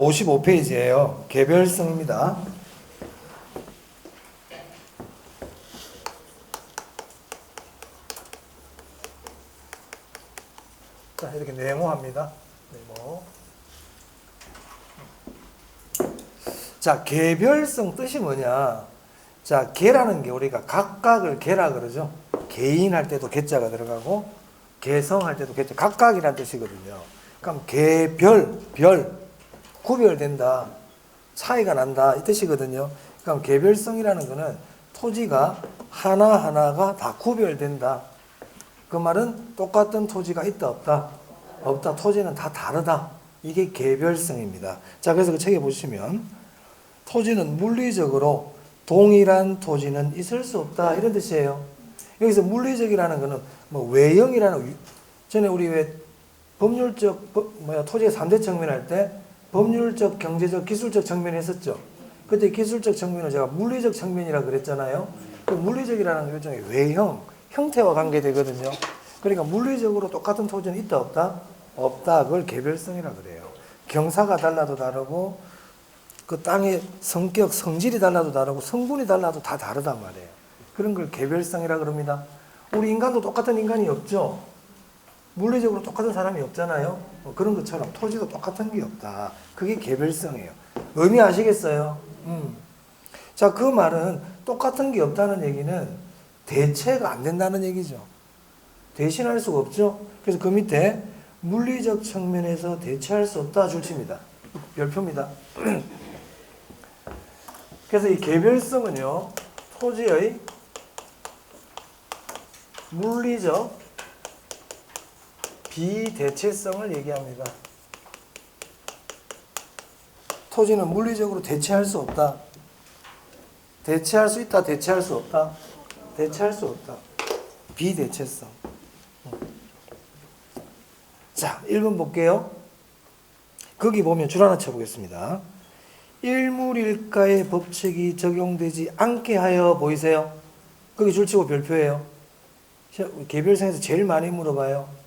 55페이지예요. 개별성입니다. 자, 이렇게 네모합니다. 네모. 자, 개별성 뜻이 뭐냐? 자, 개라는 게 우리가 각각을 개라 그러죠. 개인할 때도 개자가 들어가고 개성할 때도 개자, 각각이라는 뜻이거든요. 그럼 개별, 별, 구별된다, 차이가 난다 이 뜻이거든요. 그럼 개별성이라는 거는 토지가 하나하나가 다 구별된다. 그 말은 똑같은 토지가 있다 없다? 없다. 토지는 다 다르다. 이게 개별성입니다. 자, 그래서 그 책에 보시면 토지는 물리적으로 동일한 토지는 있을 수 없다 이런 뜻이에요. 여기서 물리적이라는 거는 뭐 외형이라는, 전에 우리 왜 법률적 토지의 3대 측면 할 때 법률적, 경제적, 기술적 측면이 했었죠. 그때 기술적 측면을 제가 물리적 측면이라 그랬잖아요. 그 물리적이라는 건 일종의 외형, 형태와 관계되거든요. 그러니까 물리적으로 똑같은 토지는 있다 없다? 없다. 그걸 개별성이라 그래요. 경사가 달라도 다르고 그 땅의 성격, 성질이 달라도 다르고 성분이 달라도 다 다르단 말이에요. 그런 걸 개별성이라 그럽니다. 우리 인간도 똑같은 인간이 없죠. 물리적으로 똑같은 사람이 없잖아요. 그런 것처럼 토지도 똑같은 게 없다. 그게 개별성이에요. 의미 아시겠어요? 자, 그 말은 똑같은 게 없다는 얘기는 대체가 안 된다는 얘기죠. 대신할 수가 없죠. 그래서 그 밑에 물리적 측면에서 대체할 수 없다 줄칩니다. 별표입니다. 그래서 이 개별성은요, 토지의 물리적 비대체성을 얘기합니다. 토지는 물리적으로 대체할 수 없다. 대체할 수 있다, 대체할 수 없다. 대체할 수 없다. 비대체성. 자, 1번 볼게요. 거기 보면 줄 하나 쳐보겠습니다. 일물일가의 법칙이 적용되지 않게 하여 보이세요? 거기 줄 치고 별표예요. 개별성에서 제일 많이 물어봐요.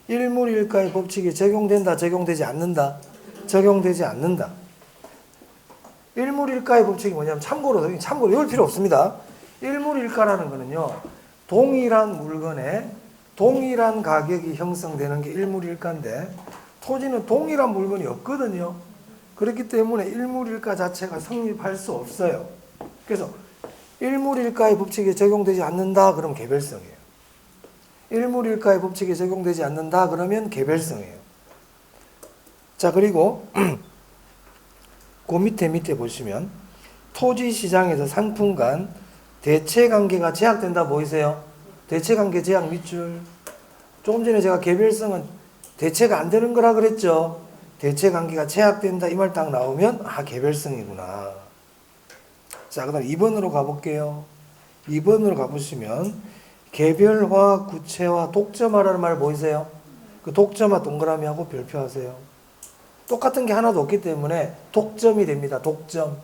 일물일가의 법칙이 적용된다, 적용되지 않는다? 적용되지 않는다. 일물일가의 법칙이 뭐냐면 참고로 이럴 필요 없습니다. 일물일가라는 거는요, 동일한 물건에 동일한 가격이 형성되는 게 일물일가인데 토지는 동일한 물건이 없거든요. 그렇기 때문에 일물일가 자체가 성립할 수 없어요. 그래서 일물일가의 법칙이 적용되지 않는다 그러면 개별성이에요. 일물일가의 법칙이 적용되지 않는다 그러면 개별성이에요. 자, 그리고 그 밑에 보시면 토지시장에서 상품 간 대체관계가 제약된다 보이세요? 대체관계 제약 밑줄. 조금 전에 제가 개별성은 대체가 안 되는 거라 그랬죠. 대체관계가 제약된다 이 말 딱 나오면 개별성이구나. 자, 그 다음 2번으로 가볼게요. 2번으로 가보시면 개별화, 구체화, 독점화라는 말 보이세요? 그 독점화 동그라미하고 별표하세요. 똑같은 게 하나도 없기 때문에 독점이 됩니다. 독점.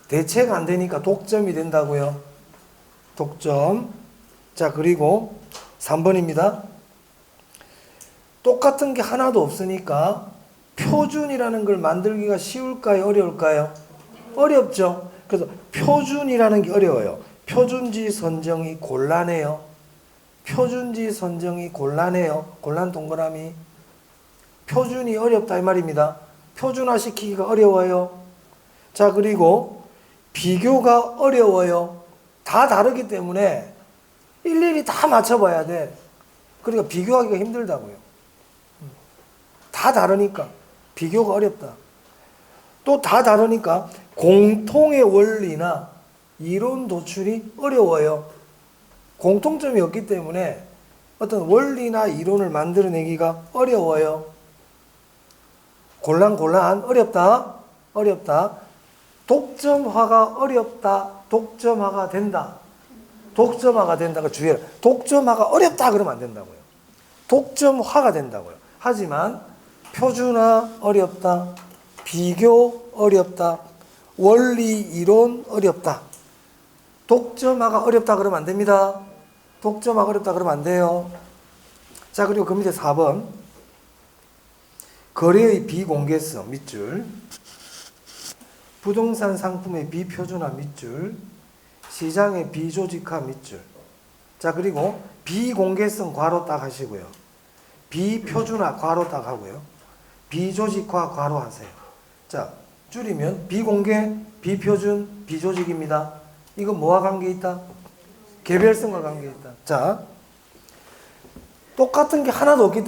대체가 안 되니까 독점이 된다고요. 독점. 자, 그리고 3번입니다. 똑같은 게 하나도 없으니까 표준이라는 걸 만들기가 쉬울까요? 어려울까요? 어렵죠. 그래서 표준이라는 게 어려워요. 표준지 선정이 곤란해요. 표준지 선정이 곤란해요. 곤란 동그라미. 표준이 어렵다 이 말입니다. 표준화 시키기가 어려워요. 자, 그리고 비교가 어려워요. 다 다르기 때문에 일일이 다 맞춰봐야 돼. 그러니까 비교하기가 힘들다고요. 다 다르니까 비교가 어렵다. 또 다 다르니까 공통의 원리나 이론 도출이 어려워요. 공통점이 없기 때문에 어떤 원리나 이론을 만들어내기가 어려워요. 곤란, 어렵다. 독점화가 어렵다, 독점화가 된다. 독점화가 된다고 주의해라. 독점화가 어렵다 그러면 안 된다고요. 독점화가 된다고요. 하지만 표준화 어렵다, 비교 어렵다, 원리 이론 어렵다. 독점화가 어렵다 그러면 안 됩니다. 독점화가 어렵다 그러면 안 돼요. 자, 그리고 그 밑에 4번. 거래의 비공개성 밑줄, 부동산 상품의 비표준화 밑줄, 시장의 비조직화 밑줄. 자, 그리고 비공개성 괄호 딱 하시고요. 비표준화 괄호 딱 하고요. 비조직화 괄호 하세요. 자, 줄이면 비공개, 비표준, 비조직입니다. 이거 뭐와 관계 있다? 개별성과 관계 있다. 자, 똑같은 게 하나도 없기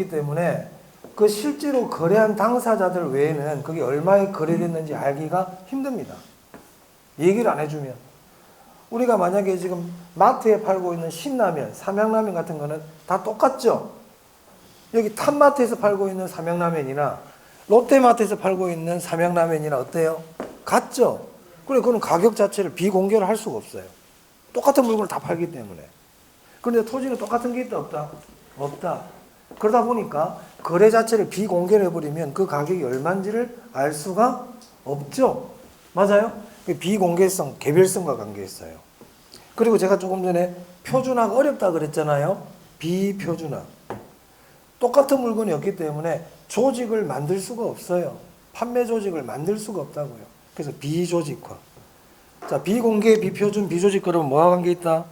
때문에 그 실제로 거래한 당사자들 외에는 그게 얼마에 거래됐는지 알기가 힘듭니다. 얘기를 안 해주면. 우리가 만약에 지금 마트에 팔고 있는 신라면, 삼양라면 같은 거는 다 똑같죠? 여기 탑마트에서 팔고 있는 삼양라면이나 롯데마트에서 팔고 있는 삼양라면이나 어때요? 같죠? 그래, 그건 가격 자체를 비공개를 할 수가 없어요. 똑같은 물건을 다 팔기 때문에. 그런데 토지는 똑같은 게 있다, 없다? 없다. 그러다 보니까 거래 자체를 비공개를 해버리면 그 가격이 얼마인지를 알 수가 없죠. 맞아요? 비공개성, 개별성과 관계있어요. 그리고 제가 조금 전에 표준화가 어렵다 그랬잖아요. 비표준화. 똑같은 물건이 없기 때문에 조직을 만들 수가 없어요. 판매 조직을 만들 수가 없다고요. 그래서 비조직화. 자, 비공개, 비표준, 비조직 그러면 뭐와 관계 있다?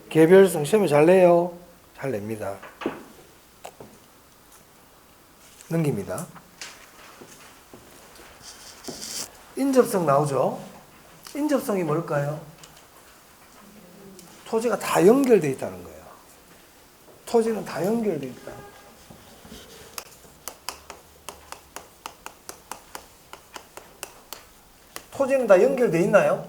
개별성. 시험에 잘 내요? 잘 냅니다. 넘깁니다. 인접성 나오죠? 인접성이 뭘까요? 토지가 다 연결되어 있다는 거예요. 토지는 다 연결되어 있다. 토지는 다 연결되어 있나요?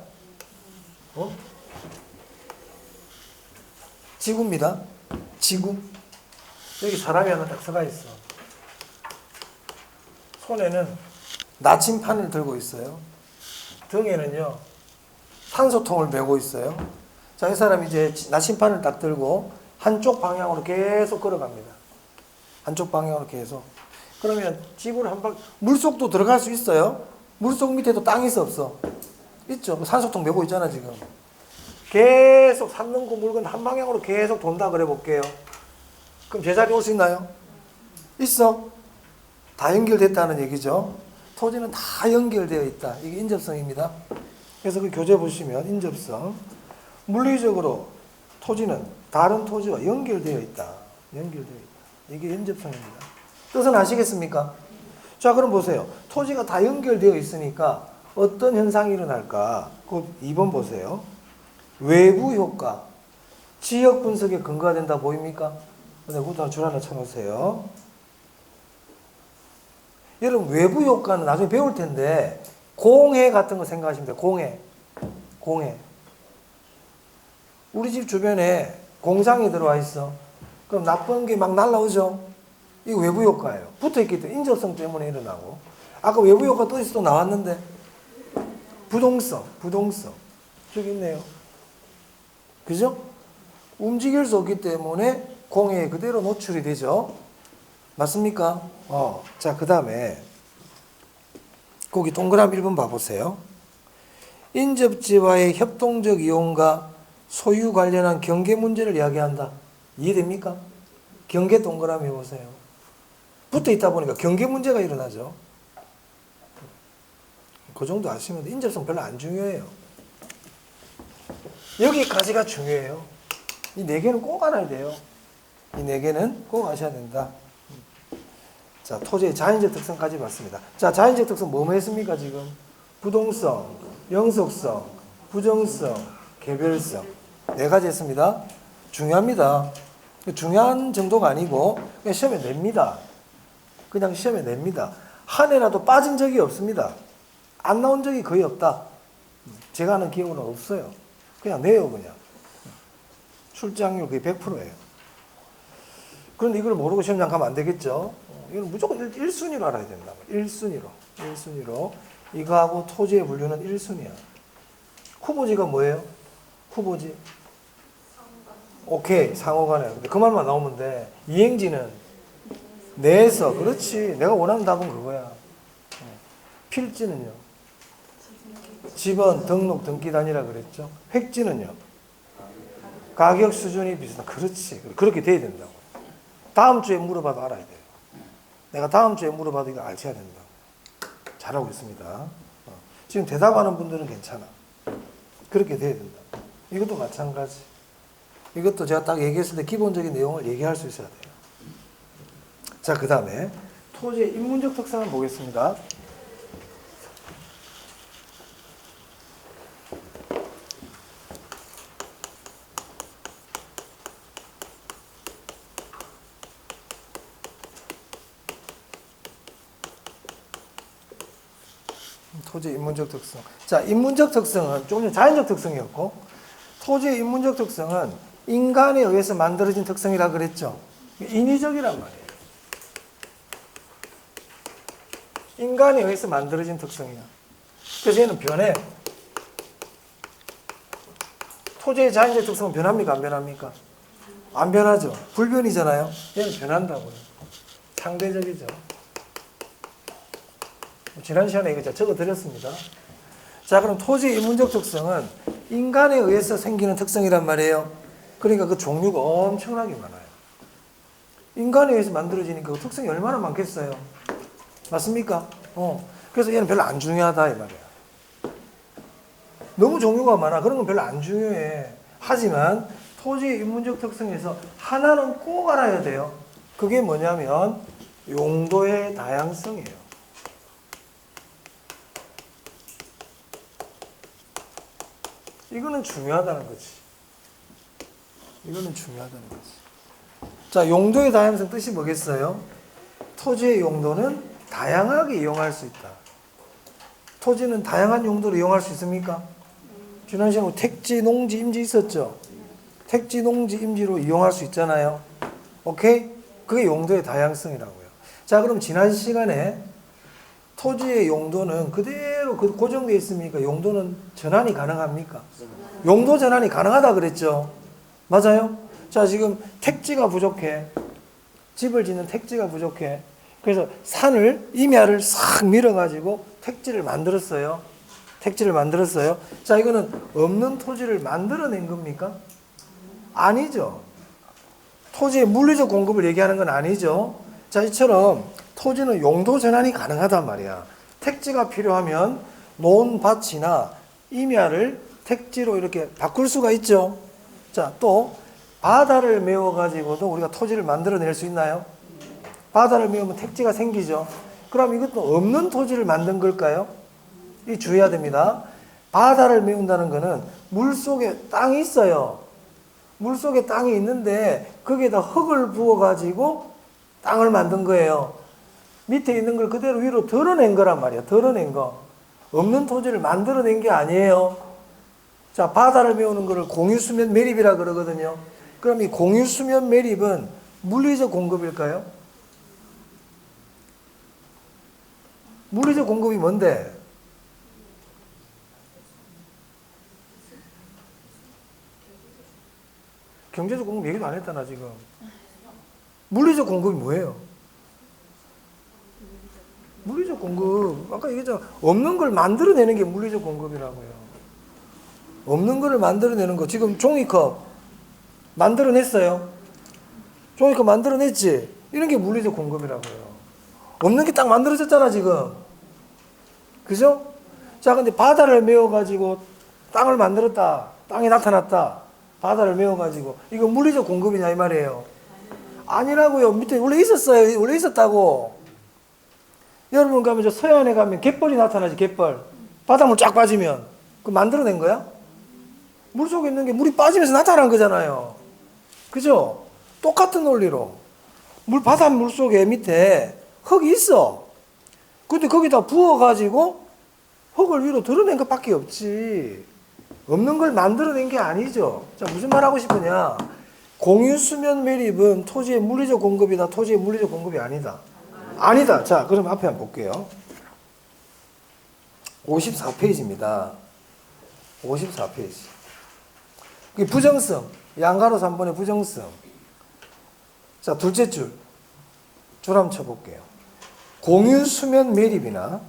지구입니다. 지구. 여기 사람이 하나 딱 서가 있어. 손에는 나침판을 들고 있어요. 등에는요, 산소통을 메고 있어요. 자, 이 사람이 이제 나침판을 딱 들고 한쪽 방향으로 계속 걸어갑니다. 한쪽 방향으로 계속. 그러면 지구를 한 바퀴, 물속도 들어갈 수 있어요. 물속 밑에도 땅이 있어, 없어? 있죠. 산소통 메고 있잖아, 지금. 계속 산 넘고 물건 한 방향으로 계속 돈다 그래 볼게요. 그럼 제자리 올 수 있나요? 있어. 다 연결됐다는 얘기죠. 토지는 다 연결되어 있다. 이게 인접성입니다. 그래서 그 교재 보시면 인접성. 물리적으로 토지는 다른 토지와 연결되어 있다. 연결되어 있다. 이게 인접성입니다. 뜻은 아시겠습니까? 자, 그럼 보세요. 토지가 다 연결되어 있으니까 어떤 현상이 일어날까? 그 2번 보세요. 외부 효과. 지역 분석에 근거가 된다 보입니까? 근데 그것도 줄 하나 쳐놓으세요. 여러분, 외부 효과는 나중에 배울 텐데 공해 같은 거 생각하시면 돼요. 공해. 우리 집 주변에 공장이 들어와 있어. 그럼 나쁜 게 막 날라오죠? 이거 외부 효과예요. 붙어있기 때문에 인접성 때문에 일어나고. 아까 외부 효과 또 있어, 또 나왔는데 부동성. 저기 있네요. 그죠? 움직일 수 없기 때문에 공해에 그대로 노출이 되죠. 맞습니까? 자, 그 다음에 거기 동그라미 1번 봐보세요. 인접지와의 협동적 이용과 소유 관련한 경계 문제를 이야기한다. 이해됩니까? 경계 동그라미 해보세요. 붙어 있다 보니까 경계 문제가 일어나죠. 그 정도 아시면 돼. 인접성 별로 안 중요해요. 여기까지가 중요해요. 이 4개는 꼭 알아야 돼요. 이 4개는 꼭 아셔야 된다. 자, 토지의 자연적 특성까지 봤습니다. 자, 자연적 특성 뭐뭐 했습니까, 지금? 부동성, 영속성, 부정성, 개별성. 4가지 했습니다. 중요합니다. 중요한 정도가 아니고 그냥 시험에 냅니다. 그냥 시험에 냅니다. 한 해라도 빠진 적이 없습니다. 안 나온 적이 거의 없다. 제가 아는 기억은 없어요. 그냥 내요, 그냥. 출제확률 거의 100%예요. 그런데 이걸 모르고 시험장 가면 안 되겠죠? 이건 무조건 1순위로 알아야 된다. 1순위로. 이거하고 토지의 분류는 1순위야. 후보지가 뭐예요? 후보지? 오케이, 상호간에. 근데 그 말만 나오면 돼. 이행지는 내에서. 그렇지. 내가 원하는 답은 그거야. 필지는요? 집원, 등록, 등기단이라 그랬죠. 획지는요? 가격 수준이 비슷하다. 그렇지. 그렇게 돼야 된다고. 다음 주에 물어봐도 알아야 돼요. 내가 다음 주에 물어봐도 이거 알셔야 된다. 잘하고 있습니다. 지금 대답하는 분들은 괜찮아. 그렇게 돼야 된다. 이것도 마찬가지. 이것도 제가 딱 얘기했을 때 기본적인 내용을 얘기할 수 있어야 돼요. 자, 그 다음에 토지의 인문적 특성을 보겠습니다. 토지의 인문적 특성. 자, 인문적 특성은 조금 전에 자연적 특성이었고, 토지의 인문적 특성은 인간에 의해서 만들어진 특성이라 그랬죠. 인위적이란 말이에요. 인간에 의해서 만들어진 특성이야. 그래서 얘는 변해. 토지의 자연적 특성은 변합니까? 안 변합니까? 안 변하죠. 불변이잖아요. 얘는 변한다고요. 상대적이죠. 지난 시간에 이거 적어드렸습니다. 자, 그럼 토지의 인문적 특성은 인간에 의해서 생기는 특성이란 말이에요. 그러니까 그 종류가 엄청나게 많아요. 인간에 의해서 만들어지니까 그 특성이 얼마나 많겠어요. 맞습니까? 그래서 얘는 별로 안 중요하다 이 말이야. 너무 종류가 많아. 그런 건 별로 안 중요해. 하지만 토지의 인문적 특성에서 하나는 꼭 알아야 돼요. 그게 뭐냐면 용도의 다양성이에요. 이거는 중요하다는 거지. 이거는 중요하다는 거지. 자, 용도의 다양성 뜻이 뭐겠어요? 토지의 용도는 다양하게 이용할 수 있다. 토지는 다양한 용도로 이용할 수 있습니까? 지난 시간에 택지, 농지, 임지 있었죠? 택지, 농지, 임지로 이용할 수 있잖아요. 오케이? 그게 용도의 다양성이라고요. 자, 그럼 지난 시간에 토지의 용도는 그대로 고정되어 있습니까? 용도는 전환이 가능합니까? 용도 전환이 가능하다 그랬죠? 맞아요? 자, 지금 택지가 부족해. 집을 짓는 택지가 부족해. 그래서 산을, 임야를 싹 밀어가지고 택지를 만들었어요. 택지를 만들었어요. 자, 이거는 없는 토지를 만들어낸 겁니까? 아니죠. 토지의 물리적 공급을 얘기하는 건 아니죠. 자, 이처럼 토지는 용도 전환이 가능하단 말이야. 택지가 필요하면 논밭이나 임야를 택지로 이렇게 바꿀 수가 있죠. 자, 또 바다를 메워가지고도 우리가 토지를 만들어낼 수 있나요? 바다를 메우면 택지가 생기죠. 그럼 이것도 없는 토지를 만든 걸까요? 이 주의해야 됩니다. 바다를 메운다는 것은 물속에 땅이 있어요. 물속에 땅이 있는데 거기에다 흙을 부어가지고 땅을 만든 거예요. 밑에 있는 걸 그대로 위로 드러낸 거란 말이야. 드러낸 거. 없는 토지를 만들어낸 게 아니에요. 자, 바다를 메우는 거를 공유수면 매립이라 그러거든요. 그럼 이 공유수면 매립은 물리적 공급일까요? 물리적 공급이 뭔데? 경제적 공급 얘기도 안 했잖아, 지금. 물리적 공급이 뭐예요? 물리적 공급, 아까 얘기했잖아. 없는 걸 만들어내는 게 물리적 공급이라고요. 없는 거를 만들어내는 거. 지금 종이컵 만들어냈어요. 종이컵 만들어냈지? 이런 게 물리적 공급이라고요. 없는 게 딱 만들어졌잖아, 지금. 그죠? 자, 근데 바다를 메워가지고 땅을 만들었다. 땅이 나타났다. 바다를 메워가지고. 이거 물리적 공급이냐, 이 말이에요. 아니라고요. 밑에 원래 있었어요. 원래 있었다고. 여러분 가면 저 서해안에 가면 갯벌이 나타나지, 갯벌. 바닷물 쫙 빠지면. 그거 만들어낸 거야? 물 속에 있는 게 물이 빠지면서 나타난 거잖아요. 그죠? 똑같은 논리로. 바닷물 속에 밑에 흙이 있어. 근데 거기다 부어가지고 흙을 위로 드러낸 것밖에 없지. 없는 걸 만들어낸 게 아니죠. 자, 무슨 말 하고 싶으냐? 공유수면 매립은 토지의 물리적 공급이다. 토지의 물리적 공급이 아니다. 아니다. 자, 그럼 앞에 한번 볼게요. 54페이지입니다. 54페이지. 부정성. 양가로 3번의 부정성. 자, 둘째 줄. 줄 한번 쳐볼게요. 공유수면 매립이나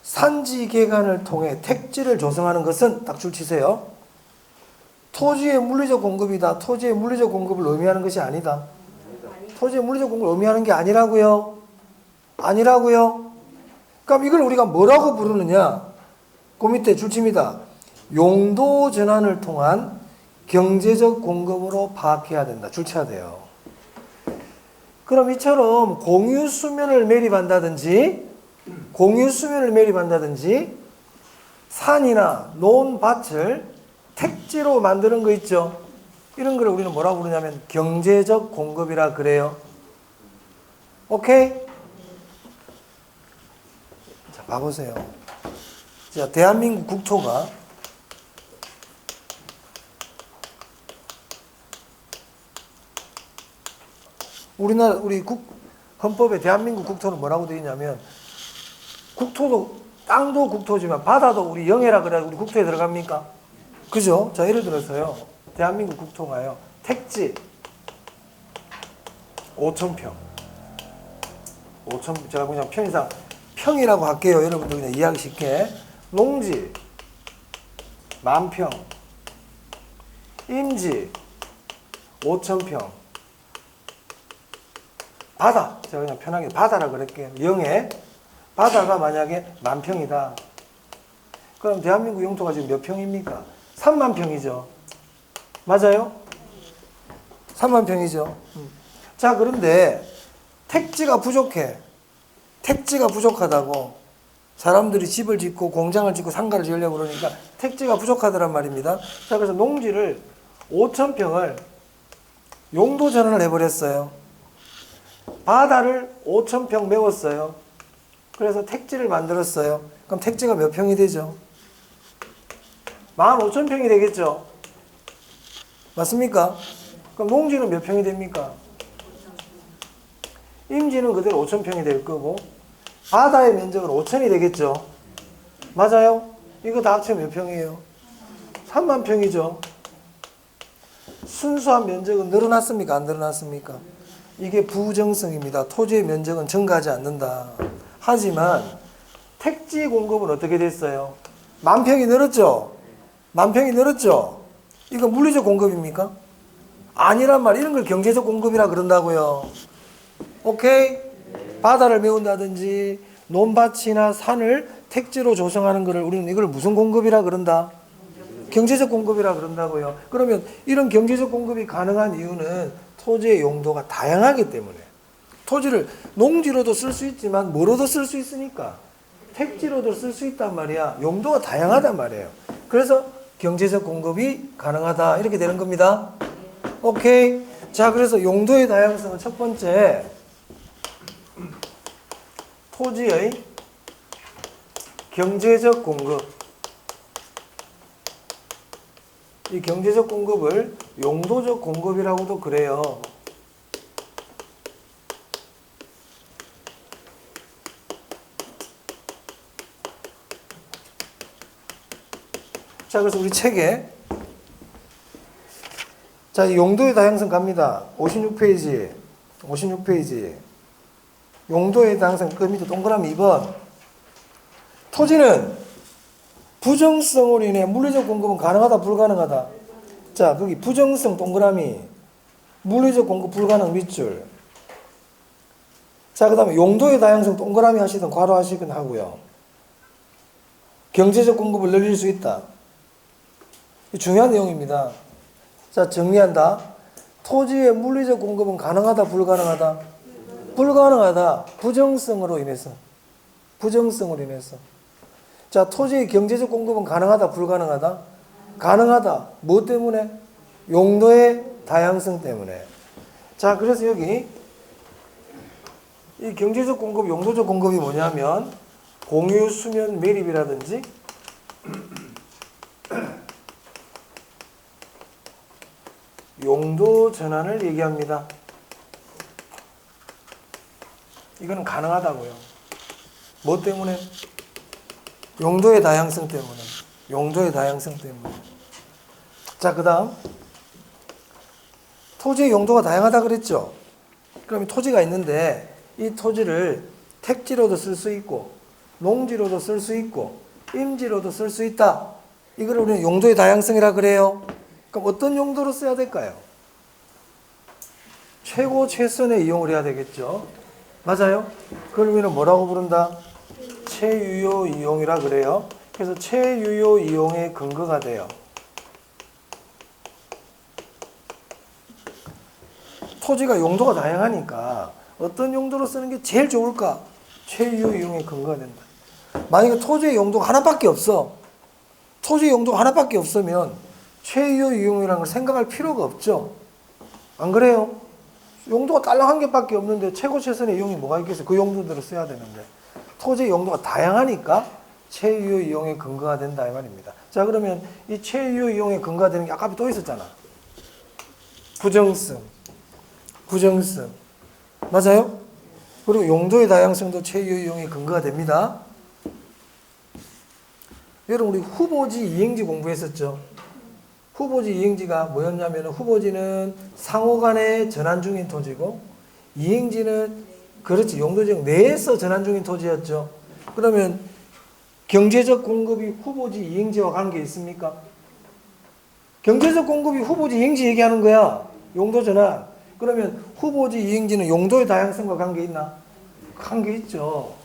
산지개간을 통해 택지를 조성하는 것은 딱 줄 치세요. 토지의 물리적 공급이다. 토지의 물리적 공급을 의미하는 것이 아니다. 토지의 물리적 공급을 의미하는 게 아니라고요. 아니라고요? 그럼 이걸 우리가 뭐라고 부르느냐? 그 밑에 줄칩니다. 용도 전환을 통한 경제적 공급으로 파악해야 된다. 줄쳐야 돼요. 그럼 이처럼 공유 수면을 매립한다든지 산이나 논밭을 택지로 만드는 거 있죠. 이런 걸 우리는 뭐라고 부르냐면 경제적 공급이라 그래요. 오케이? 자, 봐보세요. 자, 대한민국 국토가 우리 헌법에 대한민국 국토는 뭐라고 되어 있냐면 국토도 땅도 국토지만 바다도 우리 영해라 그래 우리 국토에 들어갑니까? 그죠? 자, 예를 들어서요. 대한민국 국토가요. 택지 5,000평. 제가 그냥 편의상 평이라고 할게요. 여러분들 그냥 이해하기 쉽게. 농지 10,000평. 임지 5,000평. 바다, 제가 그냥 편하게 바다라 그럴게요. 영해. 바다가 만약에 10,000평이다. 그럼 대한민국 영토가 지금 몇 평입니까? 30,000평이죠. 맞아요? 30,000평이죠. 자, 그런데 택지가 부족해. 택지가 부족하다고. 사람들이 집을 짓고 공장을 짓고 상가를 지으려고 그러니까 택지가 부족하더란 말입니다. 자, 그래서 농지를 5,000평을 용도 전환을 해버렸어요. 바다를 5,000평 메웠어요. 그래서 택지를 만들었어요. 그럼 택지가 몇 평이 되죠? 15,000평이 되겠죠? 맞습니까? 그럼 농지는 몇 평이 됩니까? 임지는 그대로 5,000평이 될 거고 바다의 면적은 5,000이 되겠죠? 맞아요? 이거 다 합치면 몇 평이에요? 30,000평이죠? 순수한 면적은 늘어났습니까? 안 늘어났습니까? 이게 부정성입니다. 토지의 면적은 증가하지 않는다. 하지만 택지 공급은 어떻게 됐어요? 10,000평이 늘었죠? 10,000평이 늘었죠? 이거 물리적 공급입니까? 아니란 말. 이런 걸 경제적 공급이라 그런다고요. 오케이? 바다를 메운다든지 논밭이나 산을 택지로 조성하는 것을 우리는 이걸 무슨 공급이라 그런다? 경제적 공급이라 그런다고요. 그러면 이런 경제적 공급이 가능한 이유는 토지의 용도가 다양하기 때문에 토지를 농지로도 쓸 수 있지만 뭐로도 쓸 수 있으니까 택지로도 쓸 수 있단 말이야. 용도가 다양하단 말이에요. 그래서 경제적 공급이 가능하다. 이렇게 되는 겁니다. 오케이. 자, 그래서 용도의 다양성은 첫 번째 토지의 경제적 공급. 이 경제적 공급을 용도적 공급이라고도 그래요. 자, 그래서 우리 책에 자, 이 용도의 다양성 갑니다. 56페이지. 용도의 다양성 그 밑에 동그라미 2번. 토지는 부정성으로 인해 물리적 공급은 가능하다, 불가능하다. 자, 거기 부정성 동그라미, 물리적 공급 불가능 밑줄. 자, 그 다음에 용도의 다양성 동그라미 하시든 괄호 하시든 하고요. 경제적 공급을 늘릴 수 있다. 중요한 내용입니다. 자, 정리한다. 토지의 물리적 공급은 가능하다, 불가능하다? 불가능하다. 부정성으로 인해서. 자, 토지의 경제적 공급은 가능하다, 불가능하다? 가능하다. 뭐 때문에? 용도의 다양성 때문에. 자, 그래서 여기 이 경제적 공급, 용도적 공급이 뭐냐면 공유 수면 매립이라든지 용도 전환을 얘기합니다. 이거는 가능하다고요. 뭐 때문에? 용도의 다양성 때문에. 자, 그 다음 토지의 용도가 다양하다 그랬죠. 그러면 토지가 있는데 이 토지를 택지로도 쓸 수 있고 농지로도 쓸 수 있고 임지로도 쓸 수 있다. 이걸 우리는 용도의 다양성이라 그래요. 그럼 어떤 용도로 써야 될까요? 최고 최선의 이용을 해야 되겠죠. 맞아요? 그걸 우리는 뭐라고 부른다? 체유효 이용이라 그래요. 그래서 체유효 이용의 근거가 돼요. 토지가 용도가 다양하니까 어떤 용도로 쓰는 게 제일 좋을까? 체유효 이용의 근거가 된다. 만약에 토지의 용도가 하나밖에 없어. 토지의 용도가 하나밖에 없으면 체유효 이용이라는 걸 생각할 필요가 없죠. 안 그래요? 용도가 딸랑 한 개밖에 없는데 최고 최선의 이용이 뭐가 있겠어요? 그 용도대로 써야 되는데. 토지의 용도가 다양하니까 체유효 이용의 근거가 된다 이 말입니다. 자, 그러면 이 체유효 이용의 근거가 되는 게 아까 또 있었잖아. 부정성. 부정성. 맞아요? 그리고 용도의 다양성도 체유효 이용의 근거가 됩니다. 여러분 우리 후보지 이행지 공부했었죠? 후보지 이행지가 뭐였냐면 후보지는 상호간에 전환 중인 토지고 이행지는 그렇지 용도지역 내에서 전환 중인 토지였죠. 그러면 경제적 공급이 후보지 이행지와 관계 있습니까? 경제적 공급이 후보지 이행지 얘기하는 거야. 용도 전환. 그러면 후보지 이행지는 용도의 다양성과 관계 있나? 관계 있죠.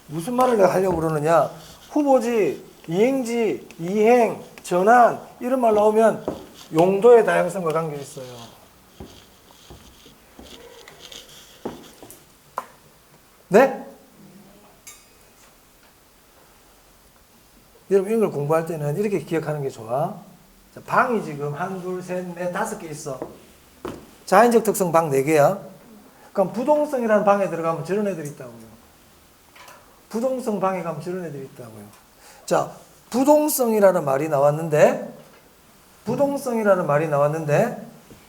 무슨 말을 내가 하려고 그러느냐? 후보지, 이행지, 이행, 전환 이런 말 나오면 용도의 다양성과 관계 있어요. 네? 여러분 이런 걸 공부할 때는 이렇게 기억하는 게 좋아. 자, 방이 지금 1, 2, 3, 4, 5개 있어. 자연적 특성 방 4개야. 그럼 부동성이라는 방에 들어가면 저런 애들이 있다고요. 부동성 방에 가면 저런 애들이 있다고요. 자, 부동성이라는 말이 나왔는데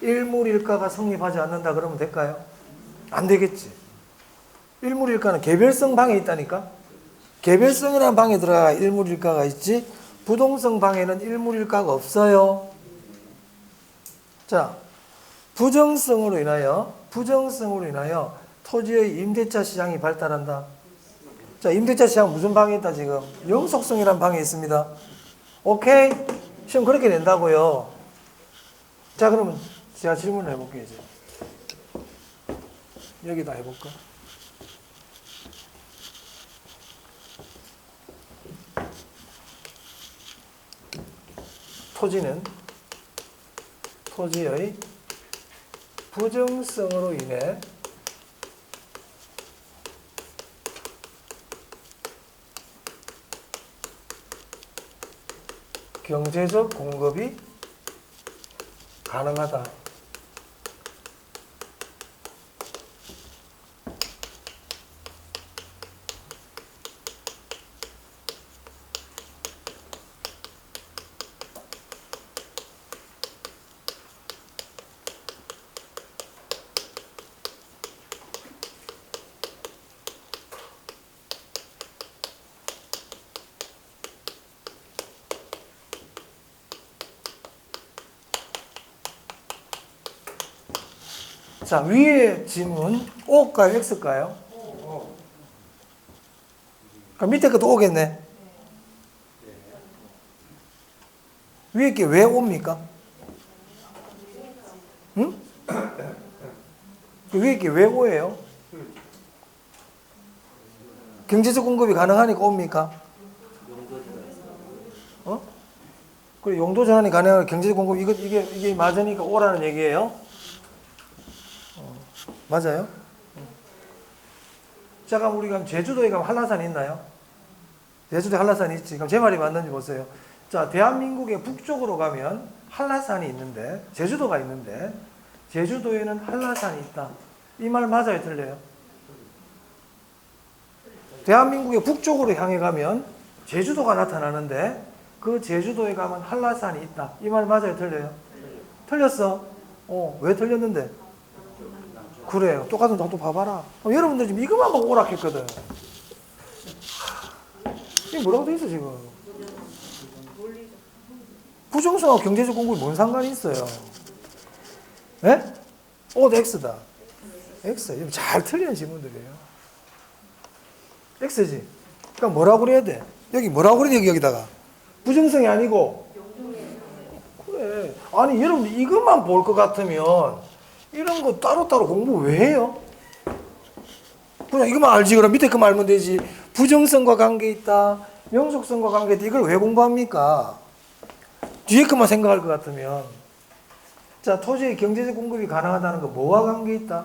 일물일가가 성립하지 않는다 그러면 될까요? 안 되겠지. 일물일가는 개별성 방에 있다니까. 개별성이라는 방에 들어가 일물일가가 있지 부동성 방에는 일물일가가 없어요. 자, 부정성으로 인하여 토지의 임대차 시장이 발달한다. 자, 임대차 시장 무슨 방에 있다 지금? 영속성이라는 방에 있습니다. 오케이? 시험 그렇게 낸다고요. 자, 그러면 제가 질문을 해볼게요 이제. 여기다 해볼까? 토지는 토지의 부정성으로 인해 경제적 공급이 가능하다. 자, 위에 질문 O일까요? X일까요? 그럼 밑에 것도 O겠네. 위에 게 왜 O입니까? 응? 위에 게 왜 O예요? 경제적 공급이 가능하니까 O입니까? 어? 그래, 용도 전환이 가능한 경제적 공급 이게 맞으니까 O라는 얘기예요. 맞아요? 자, 그럼 우리가 제주도에 가면 한라산이 있나요? 제주도에 한라산이 있지. 그럼 제 말이 맞는지 보세요. 자, 대한민국의 북쪽으로 가면 한라산이 있는데, 제주도가 있는데, 제주도에는 한라산이 있다. 이 말 맞아요? 틀려요? 대한민국의 북쪽으로 향해 가면 제주도가 나타나는데, 그 제주도에 가면 한라산이 있다. 이 말 맞아요? 틀려요? 틀렸어? 왜 틀렸는데? 그래요. 똑같은 또 봐봐라. 여러분들 지금 이것만 보고 오락했거든. 이게 뭐라고 돼 있어 지금? 부정성하고 경제적 공급이 뭔 상관이 있어요? 예? X다. X. 잘 틀리는 질문들이에요. X지. 그러니까 뭐라고 그래야 돼? 여기 뭐라고 그래야 돼? 여기다가. 부정성이 아니고. 그래. 아니 여러분 이것만 볼 것 같으면 이런 거 따로따로 공부 왜 해요? 그냥 이것만 알지. 그럼 밑에 거만 알면 되지. 부정성과 관계 있다. 영속성과 관계 있다. 이걸 왜 공부합니까? 뒤에 것만 생각할 것 같으면. 자, 토지의 경제적 공급이 가능하다는 거 뭐와 관계 있다?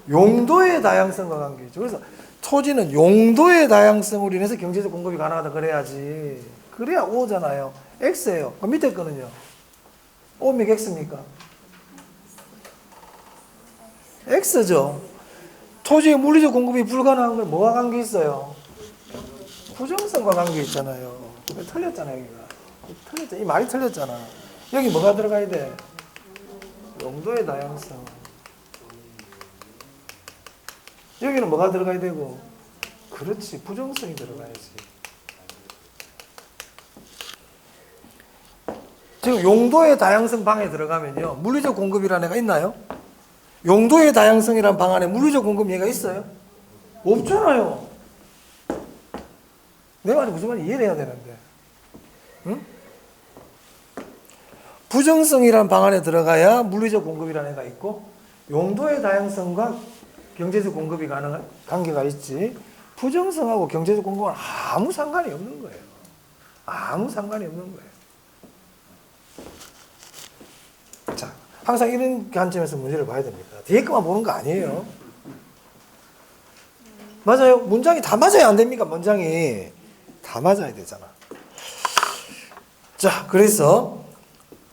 용도의 다양성과 관계 있죠. 그래서 토지는 용도의 다양성으로 인해서 경제적 공급이 가능하다 그래야지. 그래야 O잖아요. X예요. 그럼 밑에 거는요? O면 X입니까? X죠. 토지의 물리적 공급이 불가능한 건 뭐와 관계 있어요? 부정성과 관계 있잖아요. 틀렸잖아요, 여기가. 틀렸잖아. 이 말이 틀렸잖아. 여기 뭐가 들어가야 돼? 용도의 다양성. 여기는 뭐가 들어가야 되고? 그렇지. 부정성이 들어가야지. 지금 용도의 다양성 방에 들어가면요. 물리적 공급이라는 애가 있나요? 용도의 다양성이라는 방 안에 물리적 공급 얘가 있어요? 없잖아요. 내가 무슨 말인지 이해를 해야 되는데. 응? 부정성이라는 방 안에 들어가야 물리적 공급이라는 애가 있고 용도의 다양성과 경제적 공급이 가능한 관계가 있지 부정성하고 경제적 공급은 아무 상관이 없는 거예요. 아무 상관이 없는 거예요. 자, 항상 이런 관점에서 문제를 봐야 됩니다. 뒤에 것만 보는 거 아니에요. 맞아요. 문장이 다 맞아야 안 됩니까? 문장이 다 맞아야 되잖아. 자, 그래서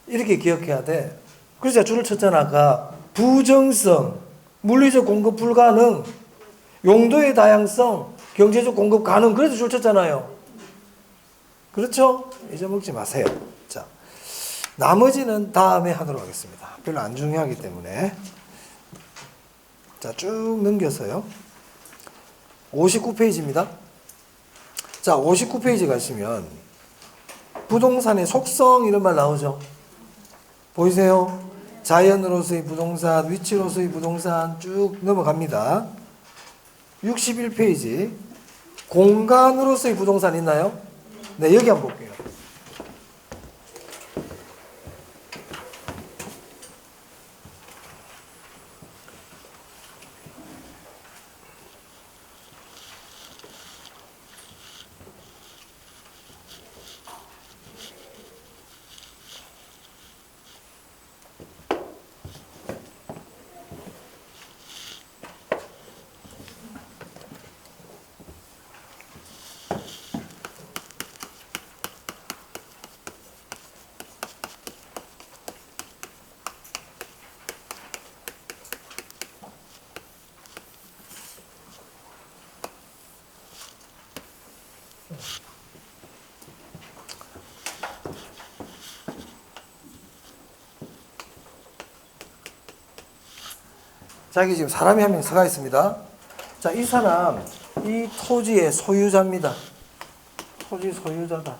이렇게 기억해야 돼. 그래서 제가 줄을 쳤잖아. 아까 부정성, 물리적 공급 불가능, 용도의 다양성, 경제적 공급 가능. 그래서 줄 쳤잖아요. 그렇죠? 잊어먹지 마세요. 자, 나머지는 다음에 하도록 하겠습니다. 별로 안 중요하기 때문에. 자, 쭉 넘겨서요. 59페이지입니다. 자, 59페이지 가시면 부동산의 속성 이런 말 나오죠. 보이세요? 자연으로서의 부동산, 위치로서의 부동산 쭉 넘어갑니다. 61페이지 공간으로서의 부동산 있나요? 네, 여기 한번 볼게요. 자, 여기 지금 사람이 한 명 서가 있습니다. 자, 이 사람, 이 토지의 소유자입니다. 토지 소유자다.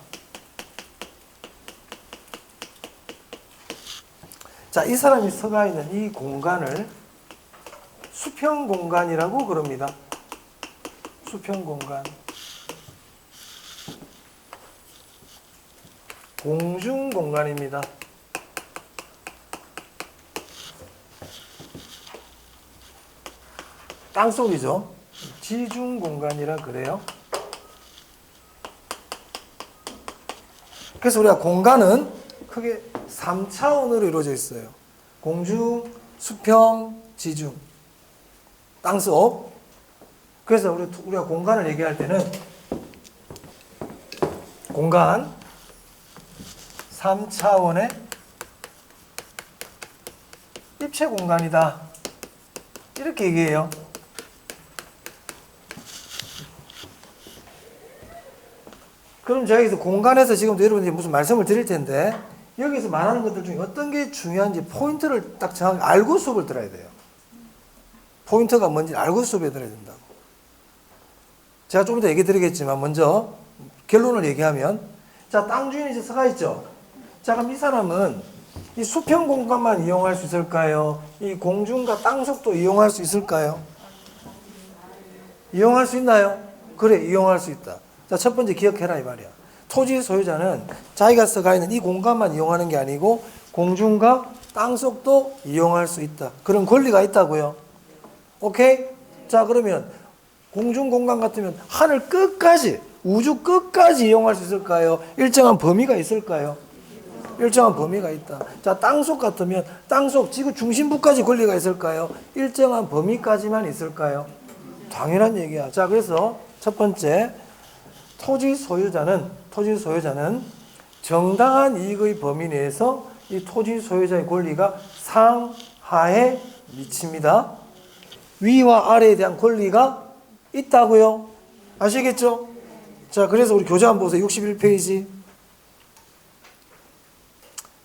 자, 이 사람이 서가 있는 이 공간을 수평 공간이라고 그럽니다. 수평 공간. 공중 공간입니다. 땅속이죠. 지중 공간이라 그래요. 그래서 우리가 공간은 크게 3차원으로 이루어져 있어요. 공중, 수평, 지중. 땅속. 그래서 우리가 공간을 얘기할 때는 공간 3차원의 입체 공간이다. 이렇게 얘기해요. 그럼 제가 여기서 공간에서 지금도 여러분들이 무슨 말씀을 드릴 텐데 여기서 말하는 것들 중에 어떤 게 중요한지 포인트를 딱 정확히 알고 수업을 들어야 돼요. 포인트가 뭔지 알고 수업에 들어야 된다고. 제가 좀 이따 얘기 드리겠지만 먼저 결론을 얘기하면 자, 땅 주인이 이제 서가 있죠. 자, 그럼 이 사람은 이 수평 공간만 이용할 수 있을까요? 이 공중과 땅속도 이용할 수 있을까요? 이용할 수 있나요? 그래, 이용할 수 있다. 자, 첫 번째 기억해라 이 말이야. 토지 소유자는 자기가 써가 있는 이 공간만 이용하는 게 아니고 공중과 땅속도 이용할 수 있다. 그런 권리가 있다고요. 오케이? 자, 그러면 공중 공간 같으면 하늘 끝까지, 우주 끝까지 이용할 수 있을까요? 일정한 범위가 있을까요? 일정한 범위가 있다. 자, 땅속 같으면 땅속 지구 중심부까지 권리가 있을까요? 일정한 범위까지만 있을까요? 당연한 얘기야. 자, 그래서 첫 번째, 토지 소유자는 정당한 이익의 범위 내에서 이 토지 소유자의 권리가 상하에 미칩니다. 위와 아래에 대한 권리가 있다고요. 아시겠죠? 자, 그래서 우리 교재 한번 보세요. 61페이지.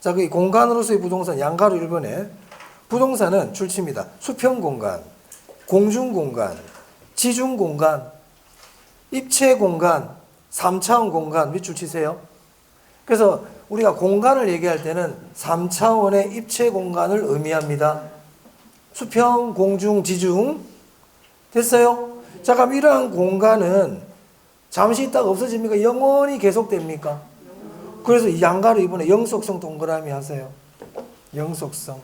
자, 그 공간으로서의 부동산 양가로 1번에 부동산은 출치입니다. 수평 공간, 공중 공간, 지중 공간, 입체 공간, 3차원 공간 밑줄 치세요. 그래서 우리가 공간을 얘기할 때는 3차원의 입체 공간을 의미합니다. 수평, 공중, 지중. 됐어요? 자, 그럼 이러한 공간은 잠시 있다가 없어집니까? 영원히 계속됩니까? 그래서 이 양가로 이번에 영속성 동그라미 하세요. 영속성.